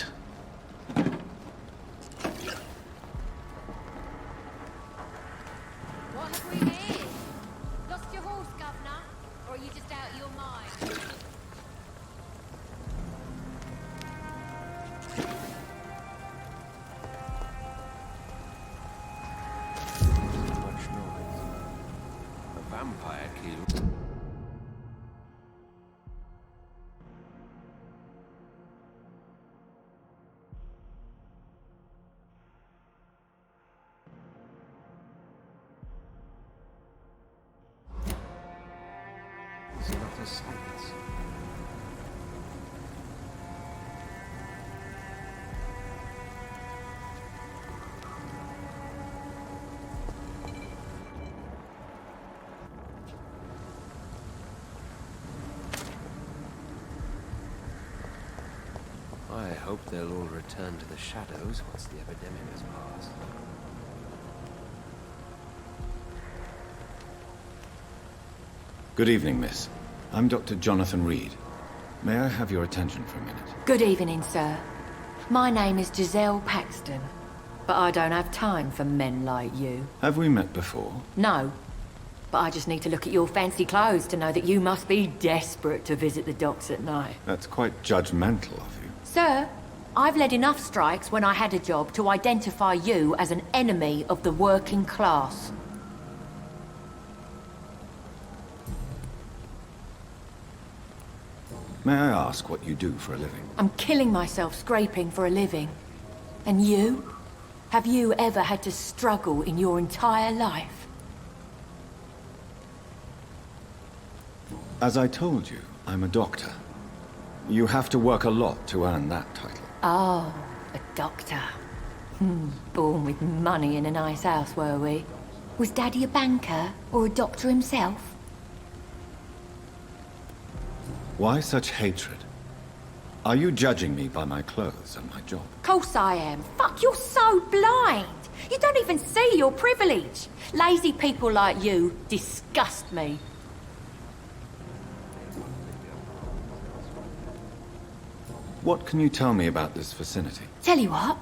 O: What have we here? Lost your horse, Governor? Or are you just out of your mind?
I: Much noise. A vampire killed. There's not a silence. I hope they'll all return to the shadows once the epidemic has passed.
C: Good evening, miss. I'm Dr. Jonathan Reid. May I have your attention for a minute?
B: Good evening, sir. My name is Giselle Paxton, but I don't have time for men like you.
C: Have we met before?
B: No, but I just need to look at your fancy clothes to know that you must be desperate to visit the docks at night.
C: That's quite judgmental of you.
B: Sir, I've led enough strikes when I had a job to identify you as an enemy of the working class.
C: May I ask what you do for a living?
B: I'm killing myself scraping for a living. And you? Have you ever had to struggle in your entire life?
C: As I told you, I'm a doctor. You have to work a lot to earn that title.
B: Oh, a doctor. Born with money in a nice house, were we? Was Daddy a banker or a doctor himself?
C: Why such hatred? Are you judging me by my clothes and my job?
B: Course I am. Fuck, you're so blind. You don't even see your privilege. Lazy people like you disgust me.
C: What can you tell me about this vicinity?
B: Tell you what,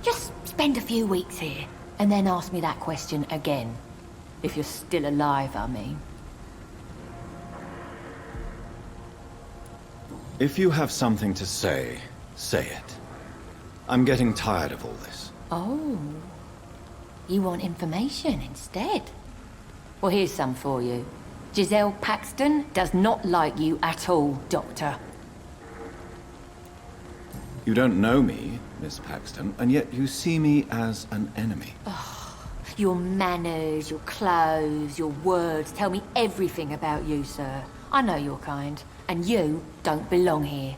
B: just spend a few weeks here, and then ask me that question again. If you're still alive, I mean.
C: If you have something to say, say it. I'm getting tired of all this.
B: Oh, you want information instead? Well, here's some for you. Giselle Paxton does not like you at all, Doctor.
C: You don't know me, Miss Paxton, and yet you see me as an enemy.
B: Your manners, your clothes, your words tell me everything about you, sir. I know your kind, and you don't belong here.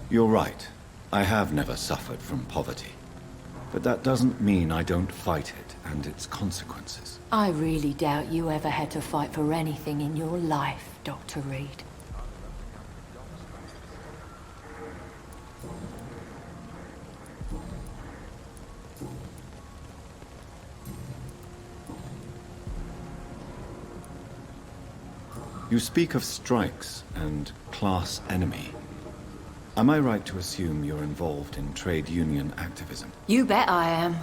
C: You're right. I have never suffered from poverty. But that doesn't mean I don't fight it and its consequences.
B: I really doubt you ever had to fight for anything in your life, Dr. Reid.
C: You speak of strikes and class enemy. Am I right to assume you're involved in trade union activism?
B: You bet I am.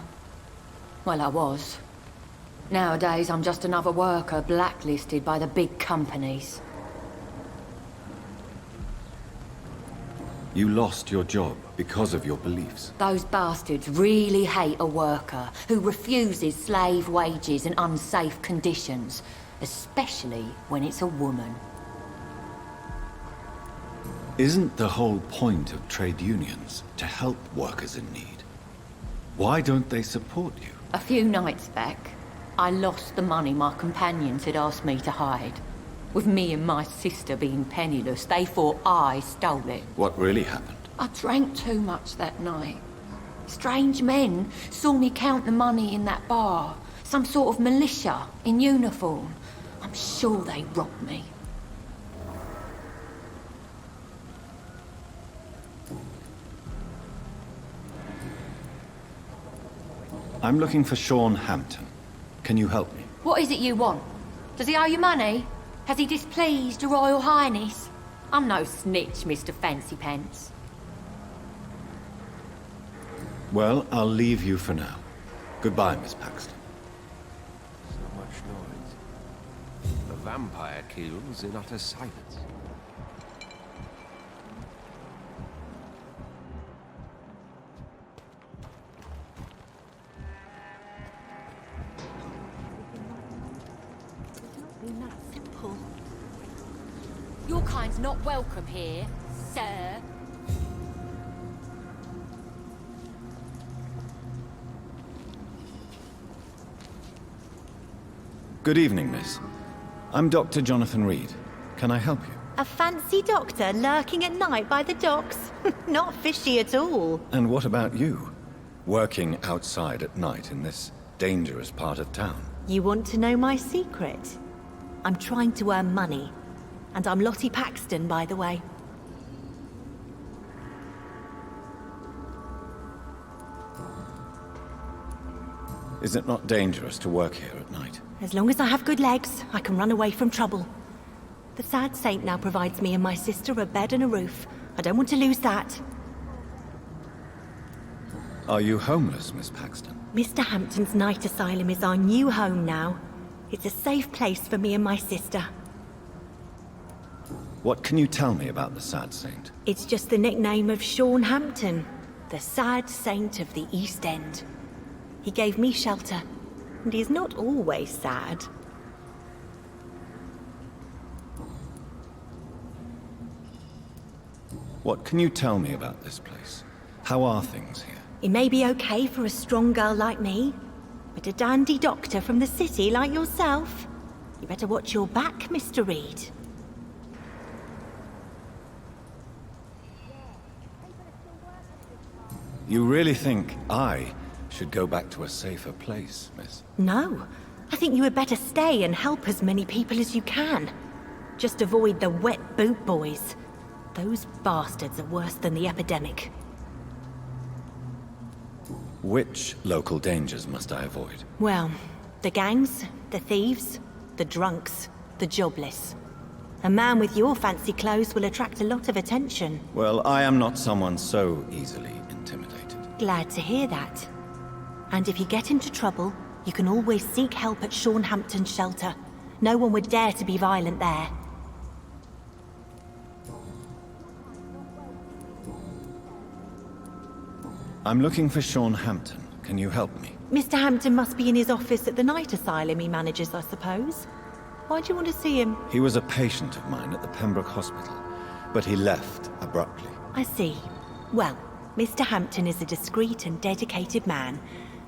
B: Well, I was. Nowadays, I'm just another worker blacklisted by the big companies.
C: You lost your job because of your beliefs.
B: Those bastards really hate a worker who refuses slave wages and unsafe conditions, especially when it's a woman.
C: Isn't the whole point of trade unions to help workers in need? Why don't they support you?
B: A few nights back, I lost the money my companions had asked me to hide. With me and my sister being penniless, they thought I stole it.
C: What really happened?
B: I drank too much that night. Strange men saw me count the money in that bar. Some sort of militia in uniform. I'm sure they robbed me.
C: I'm looking for Sean Hampton. Can you help me?
B: What is it you want? Does he owe you money? Has he displeased your Royal Highness? I'm no snitch, Mr. Fancy Pants.
C: Well, I'll leave you for now. Goodbye, Miss Paxton.
I: So much noise. The vampire kills in utter silence.
B: Your kind's not welcome here, sir.
C: Good evening, miss. I'm Dr. Jonathan Reid. Can I help you?
P: A fancy doctor lurking at night by the docks? Not fishy at all.
C: And what about you? Working outside at night in this dangerous part of town?
P: You want to know my secret? I'm trying to earn money. And I'm Lottie Paxton, by the way.
C: Is it not dangerous to work here at night?
P: As long as I have good legs, I can run away from trouble. The sad saint now provides me and my sister a bed and a roof. I don't want to lose that.
C: Are you homeless, Miss Paxton?
P: Mr. Hampton's night asylum is our new home now. It's a safe place for me and my sister.
C: What can you tell me about the Sad Saint?
P: It's just the nickname of Sean Hampton, the sad saint of the East End. He gave me shelter, and he's not always sad.
C: What can you tell me about this place? How are things here?
P: It may be okay for a strong girl like me, but a dandy doctor from the city like yourself, you better watch your back, Mr. Reid.
C: You really think I should go back to a safer place, miss?
P: No. I think you had better stay and help as many people as you can. Just avoid the wet boot boys. Those bastards are worse than the epidemic.
C: Which local dangers must I avoid?
P: Well, the gangs, the thieves, the drunks, the jobless. A man with your fancy clothes will attract a lot of attention.
C: Well, I am not someone so easily intimidated.
P: Glad to hear that. And if you get into trouble, you can always seek help at Sean Hampton's shelter. No one would dare to be violent there.
C: I'm looking for Sean Hampton. Can you help me?
P: Mr. Hampton must be in his office at the night asylum he manages, I suppose. Why do you want to see him?
C: He was a patient of mine at the Pembroke Hospital, but he left abruptly.
P: I see. Well, Mr. Hampton is a discreet and dedicated man.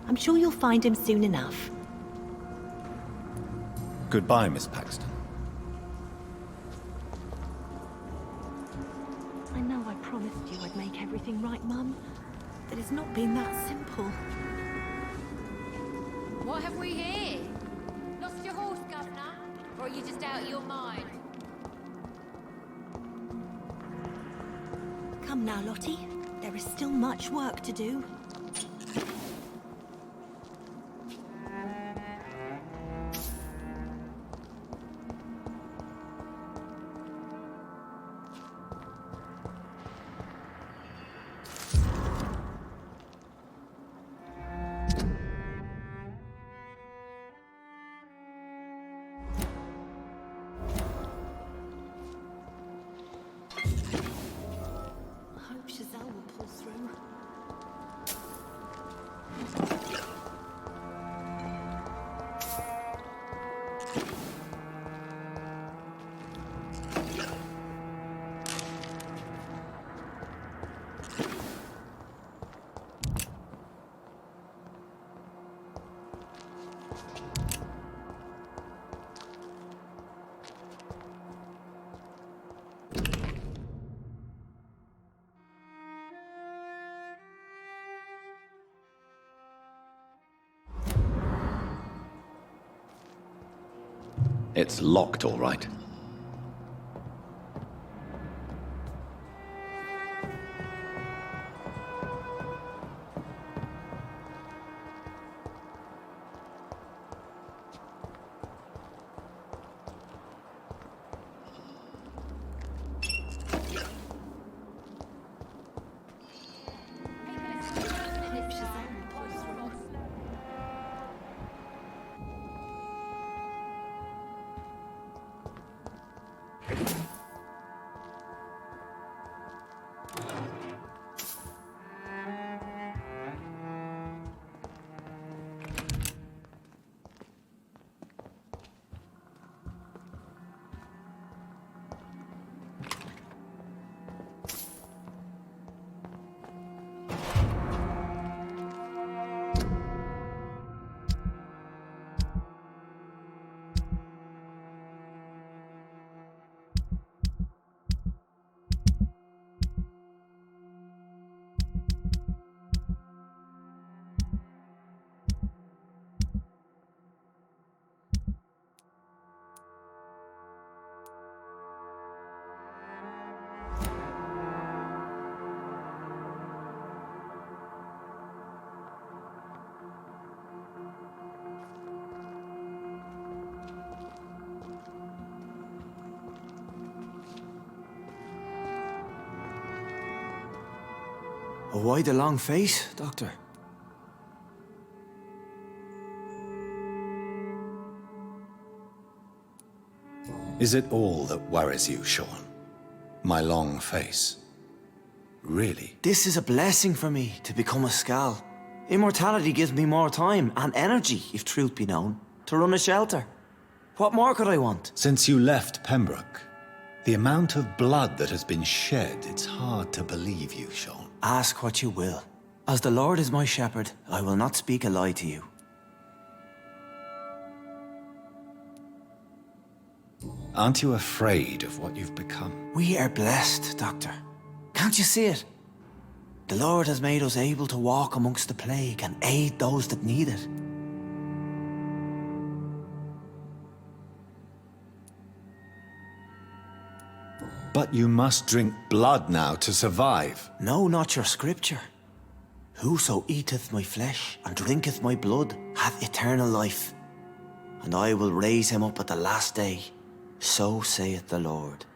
P: I'm sure you'll find him soon enough.
C: Goodbye, Miss Paxton.
P: I know I promised you I'd make everything right, Mum. But it's not been that simple.
O: What have we here? Lost your horse, Governor? Or are you just out of your mind?
P: Come now, Lottie. There is still much work to do.
C: It's locked, all right.
G: Why the long face, Doctor?
C: Is it all that worries you, Sean? My long face? Really?
G: This is a blessing for me, to become a Skal. Immortality gives me more time and energy, if truth be known, to run a shelter. What more could I want?
C: Since you left Pembroke, the amount of blood that has been shed, it's hard to believe you, Sean.
G: Ask what you will. As the Lord is my shepherd, I will not speak a lie to you.
C: Aren't you afraid of what you've become?
G: We are blessed, Doctor. Can't you see it? The Lord has made us able to walk amongst the plague and aid those that need it.
C: But you must drink blood now to survive.
G: No, not your scripture. Whoso eateth my flesh and drinketh my blood hath eternal life, and I will raise him up at the last day. So saith the Lord.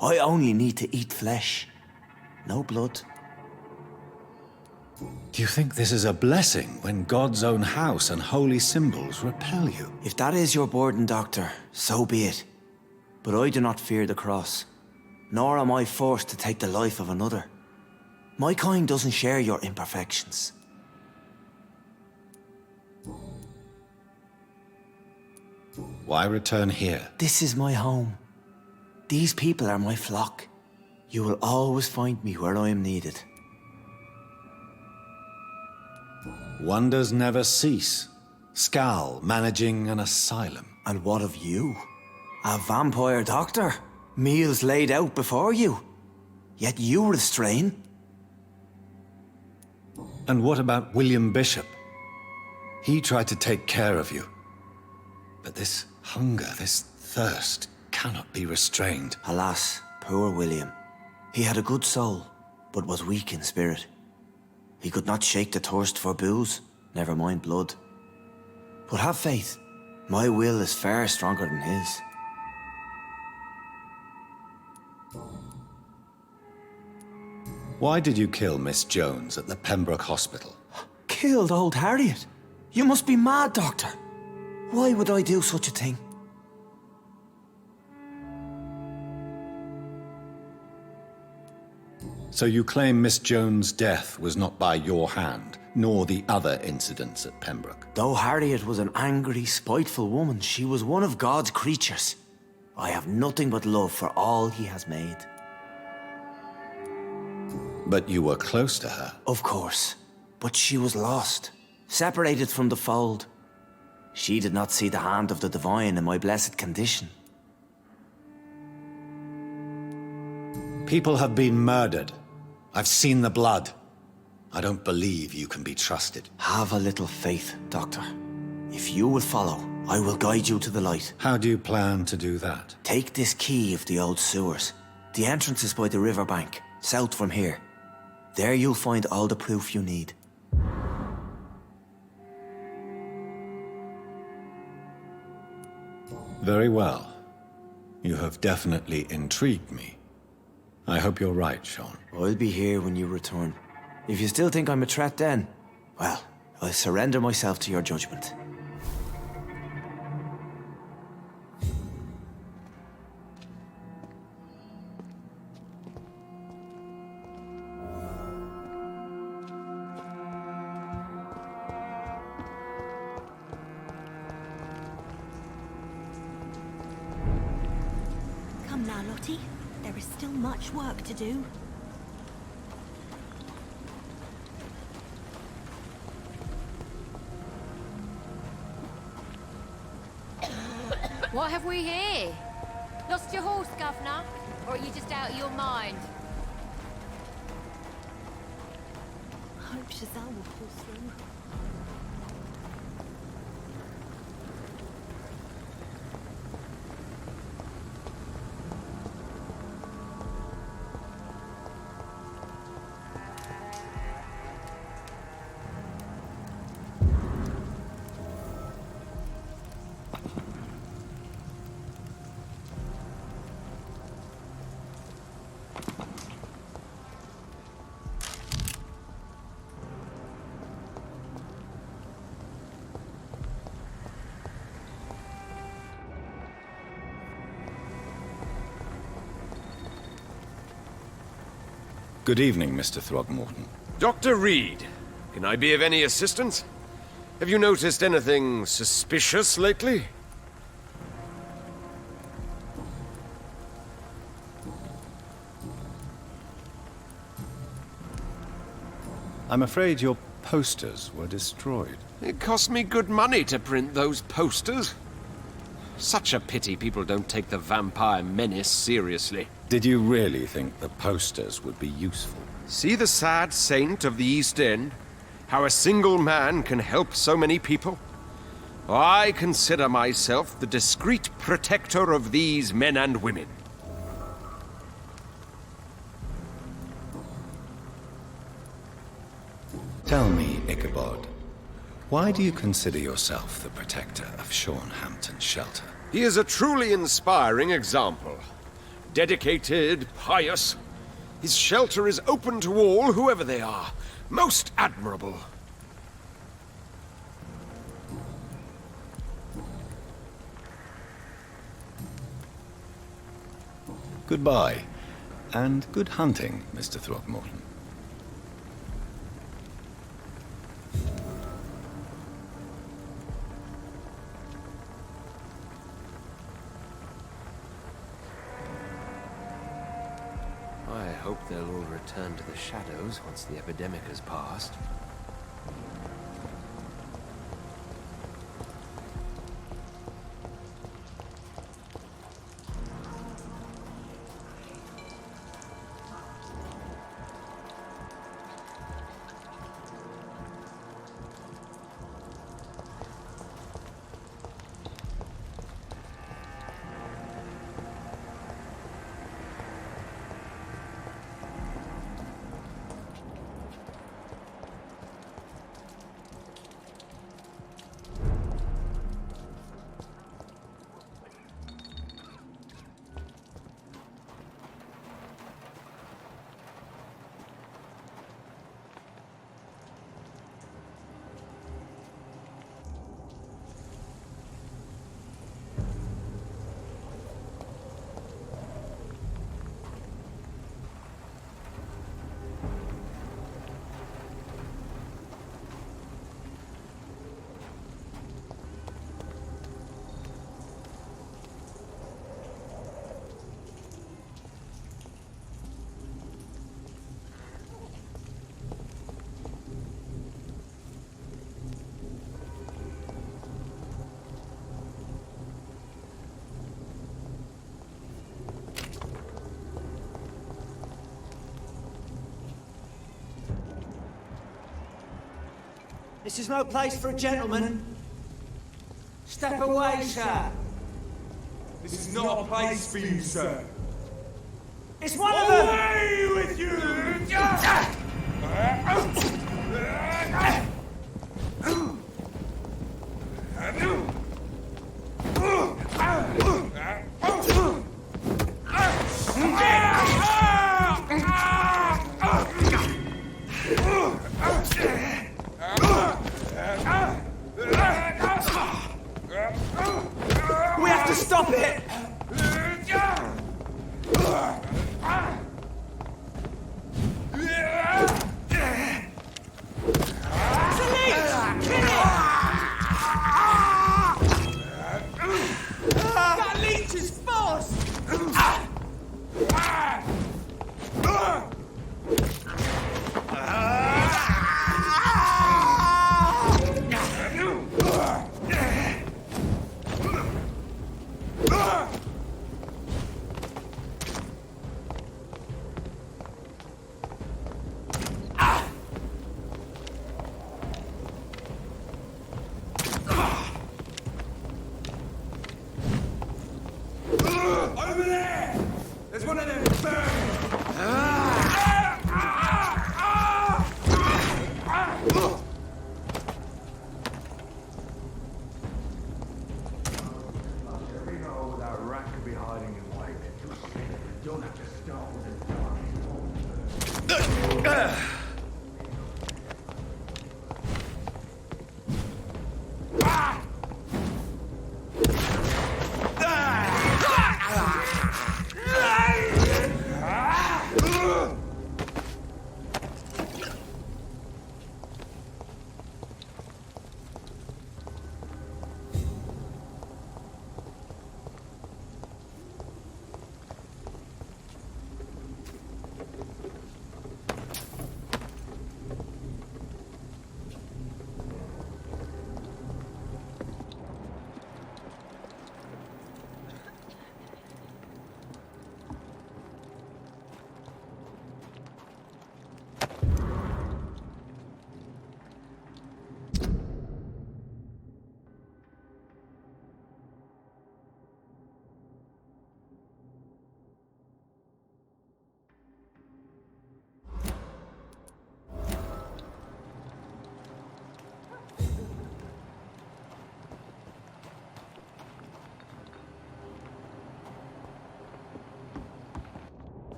G: I only need to eat flesh, no blood.
C: Do you think this is a blessing when God's own house and holy symbols repel you?
G: If that is your burden, Doctor, so be it. But I do not fear the cross, nor am I forced to take the life of another. My kind doesn't share your imperfections.
C: Why return here?
G: This is my home. These people are my flock. You will always find me where I am needed.
C: Wonders never cease. Skal managing an asylum.
G: And what of you? A vampire doctor? Meals laid out before you. Yet you restrain.
C: And what about William Bishop? He tried to take care of you. But this hunger, this thirst, cannot be restrained.
G: Alas, poor William. He had a good soul, but was weak in spirit. He could not shake the thirst for booze, never mind blood. But have faith, my will is far stronger than his.
C: Why did you kill Miss Jones at the Pembroke Hospital?
G: Killed old Harriet? You must be mad, Doctor. Why would I do such a thing?
C: So you claim Miss Jones' death was not by your hand, nor the other incidents at Pembroke?
G: Though Harriet was an angry, spiteful woman, she was one of God's creatures. I have nothing but love for all he has made.
C: But you were close to her.
G: Of course. But she was lost, separated from the fold. She did not see the hand of the divine in my blessed condition.
C: People have been murdered. I've seen the blood. I don't believe you can be trusted.
G: Have a little faith, Doctor. If you will follow, I will guide you to the light.
C: How do you plan to do that?
G: Take this key of the old sewers. The entrance is by the riverbank, south from here. There you'll find all the proof you need.
C: Very well. You have definitely intrigued me. I hope you're right, Sean.
G: I'll be here when you return. If you still think I'm a threat then, well, I'll surrender myself to your judgment.
P: Come now, Lottie. There is still much work to do.
O: What have we here? Lost your horse, Governor? Or are you just out of your mind?
P: I hope Shazal will pull through.
C: Good evening, Mr. Throgmorton.
I: Dr. Reid, can I be of any assistance? Have you noticed anything suspicious lately?
C: I'm afraid your posters were destroyed.
I: It cost me good money to print those posters. Such a pity people don't take the vampire menace seriously.
C: Did you really think the posters would be useful?
I: See the sad saint of the East End? How a single man can help so many people? I consider myself the discreet protector of these men and women.
C: Tell me, Ichabod, why do you consider yourself the protector of Sean Hampton's shelter?
I: He is a truly inspiring example. Dedicated, pious. His shelter is open to all, whoever they are. Most admirable.
C: Goodbye, and good hunting, Mr. Throgmorton.
K: I hope they'll all return to the shadows once the epidemic has passed.
Q: This is no place for a gentleman. Step away, sir.
F: This is not a place for you, sir.
Q: It's one of them!
F: Away with you!
Q: We have to stop it! That leech is fast!
F: Over there! There's one of them burning!
K: Every hole that rat could be hiding in wait. You don't have to start with the dark.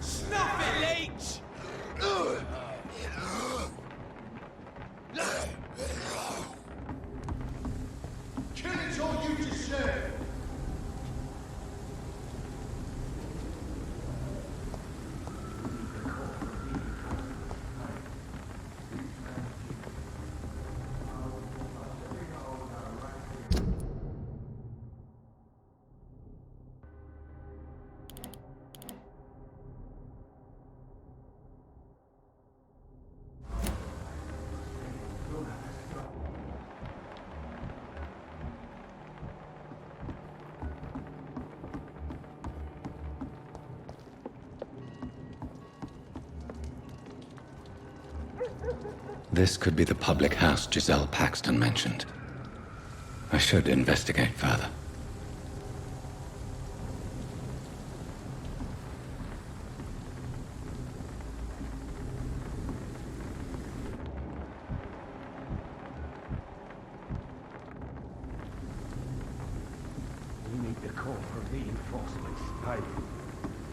F: Snuff it, leech! Killing's all you deserve!
C: This could be the public house Giselle Paxton mentioned. I should investigate further.
K: We need the call from reinforcements. Hey,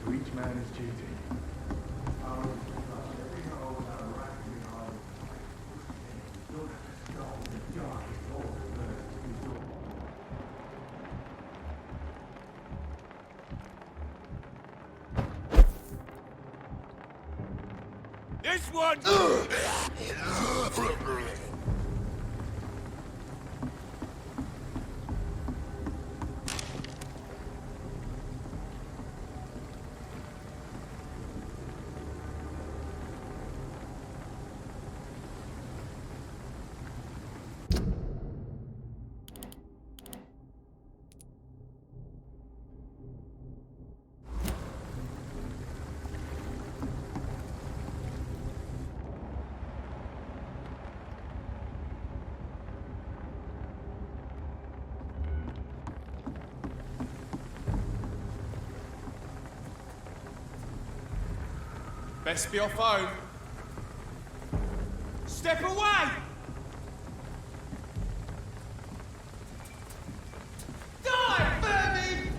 K: to each man his duty.
F: This one!
M: Best be off home.
F: Step away! Die, vermin!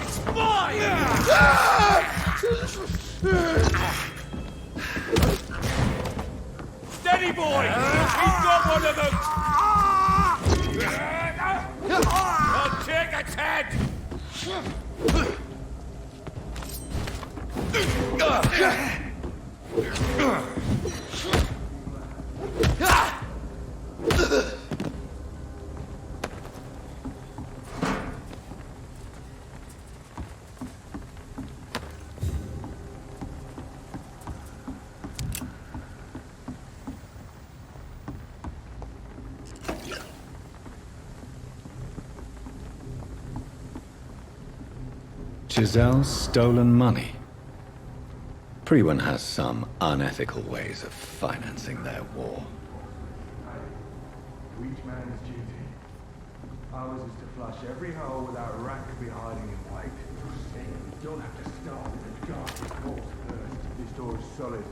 F: It's mine! Steady, boy! He's got one of them! I'll take its head!
C: Giselle's stolen money. Prewen has some unethical ways of financing their war.
K: To each man his duty. Ours is to flush every hole without a rat could be hiding in wait. You don't have to start with the darkest holes first. This door is solid.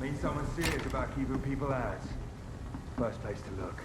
K: Means someone's serious about keeping people out. First place to look.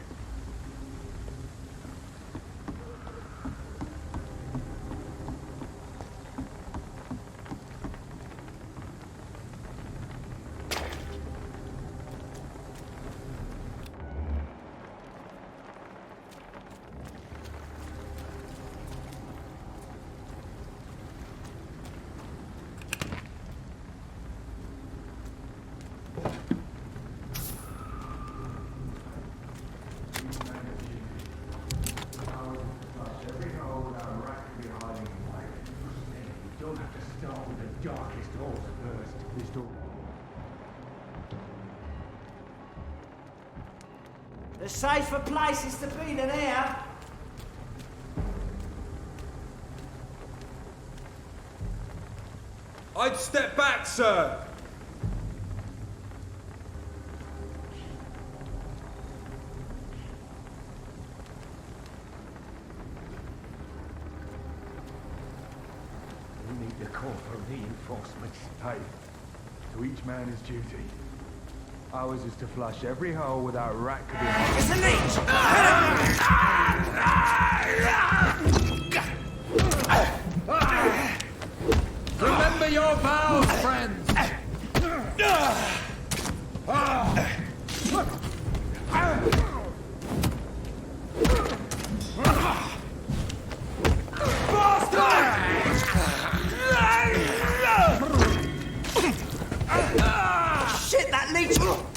Q: There's safer places to be than here.
F: I'd step back, sir!
K: We need the call for reinforcements. Hey, To each man his duty. Ours is to flush every hole without a rat behind.
Q: It's a leech!
F: Remember your vows, friends!
Q: Shit, that leech!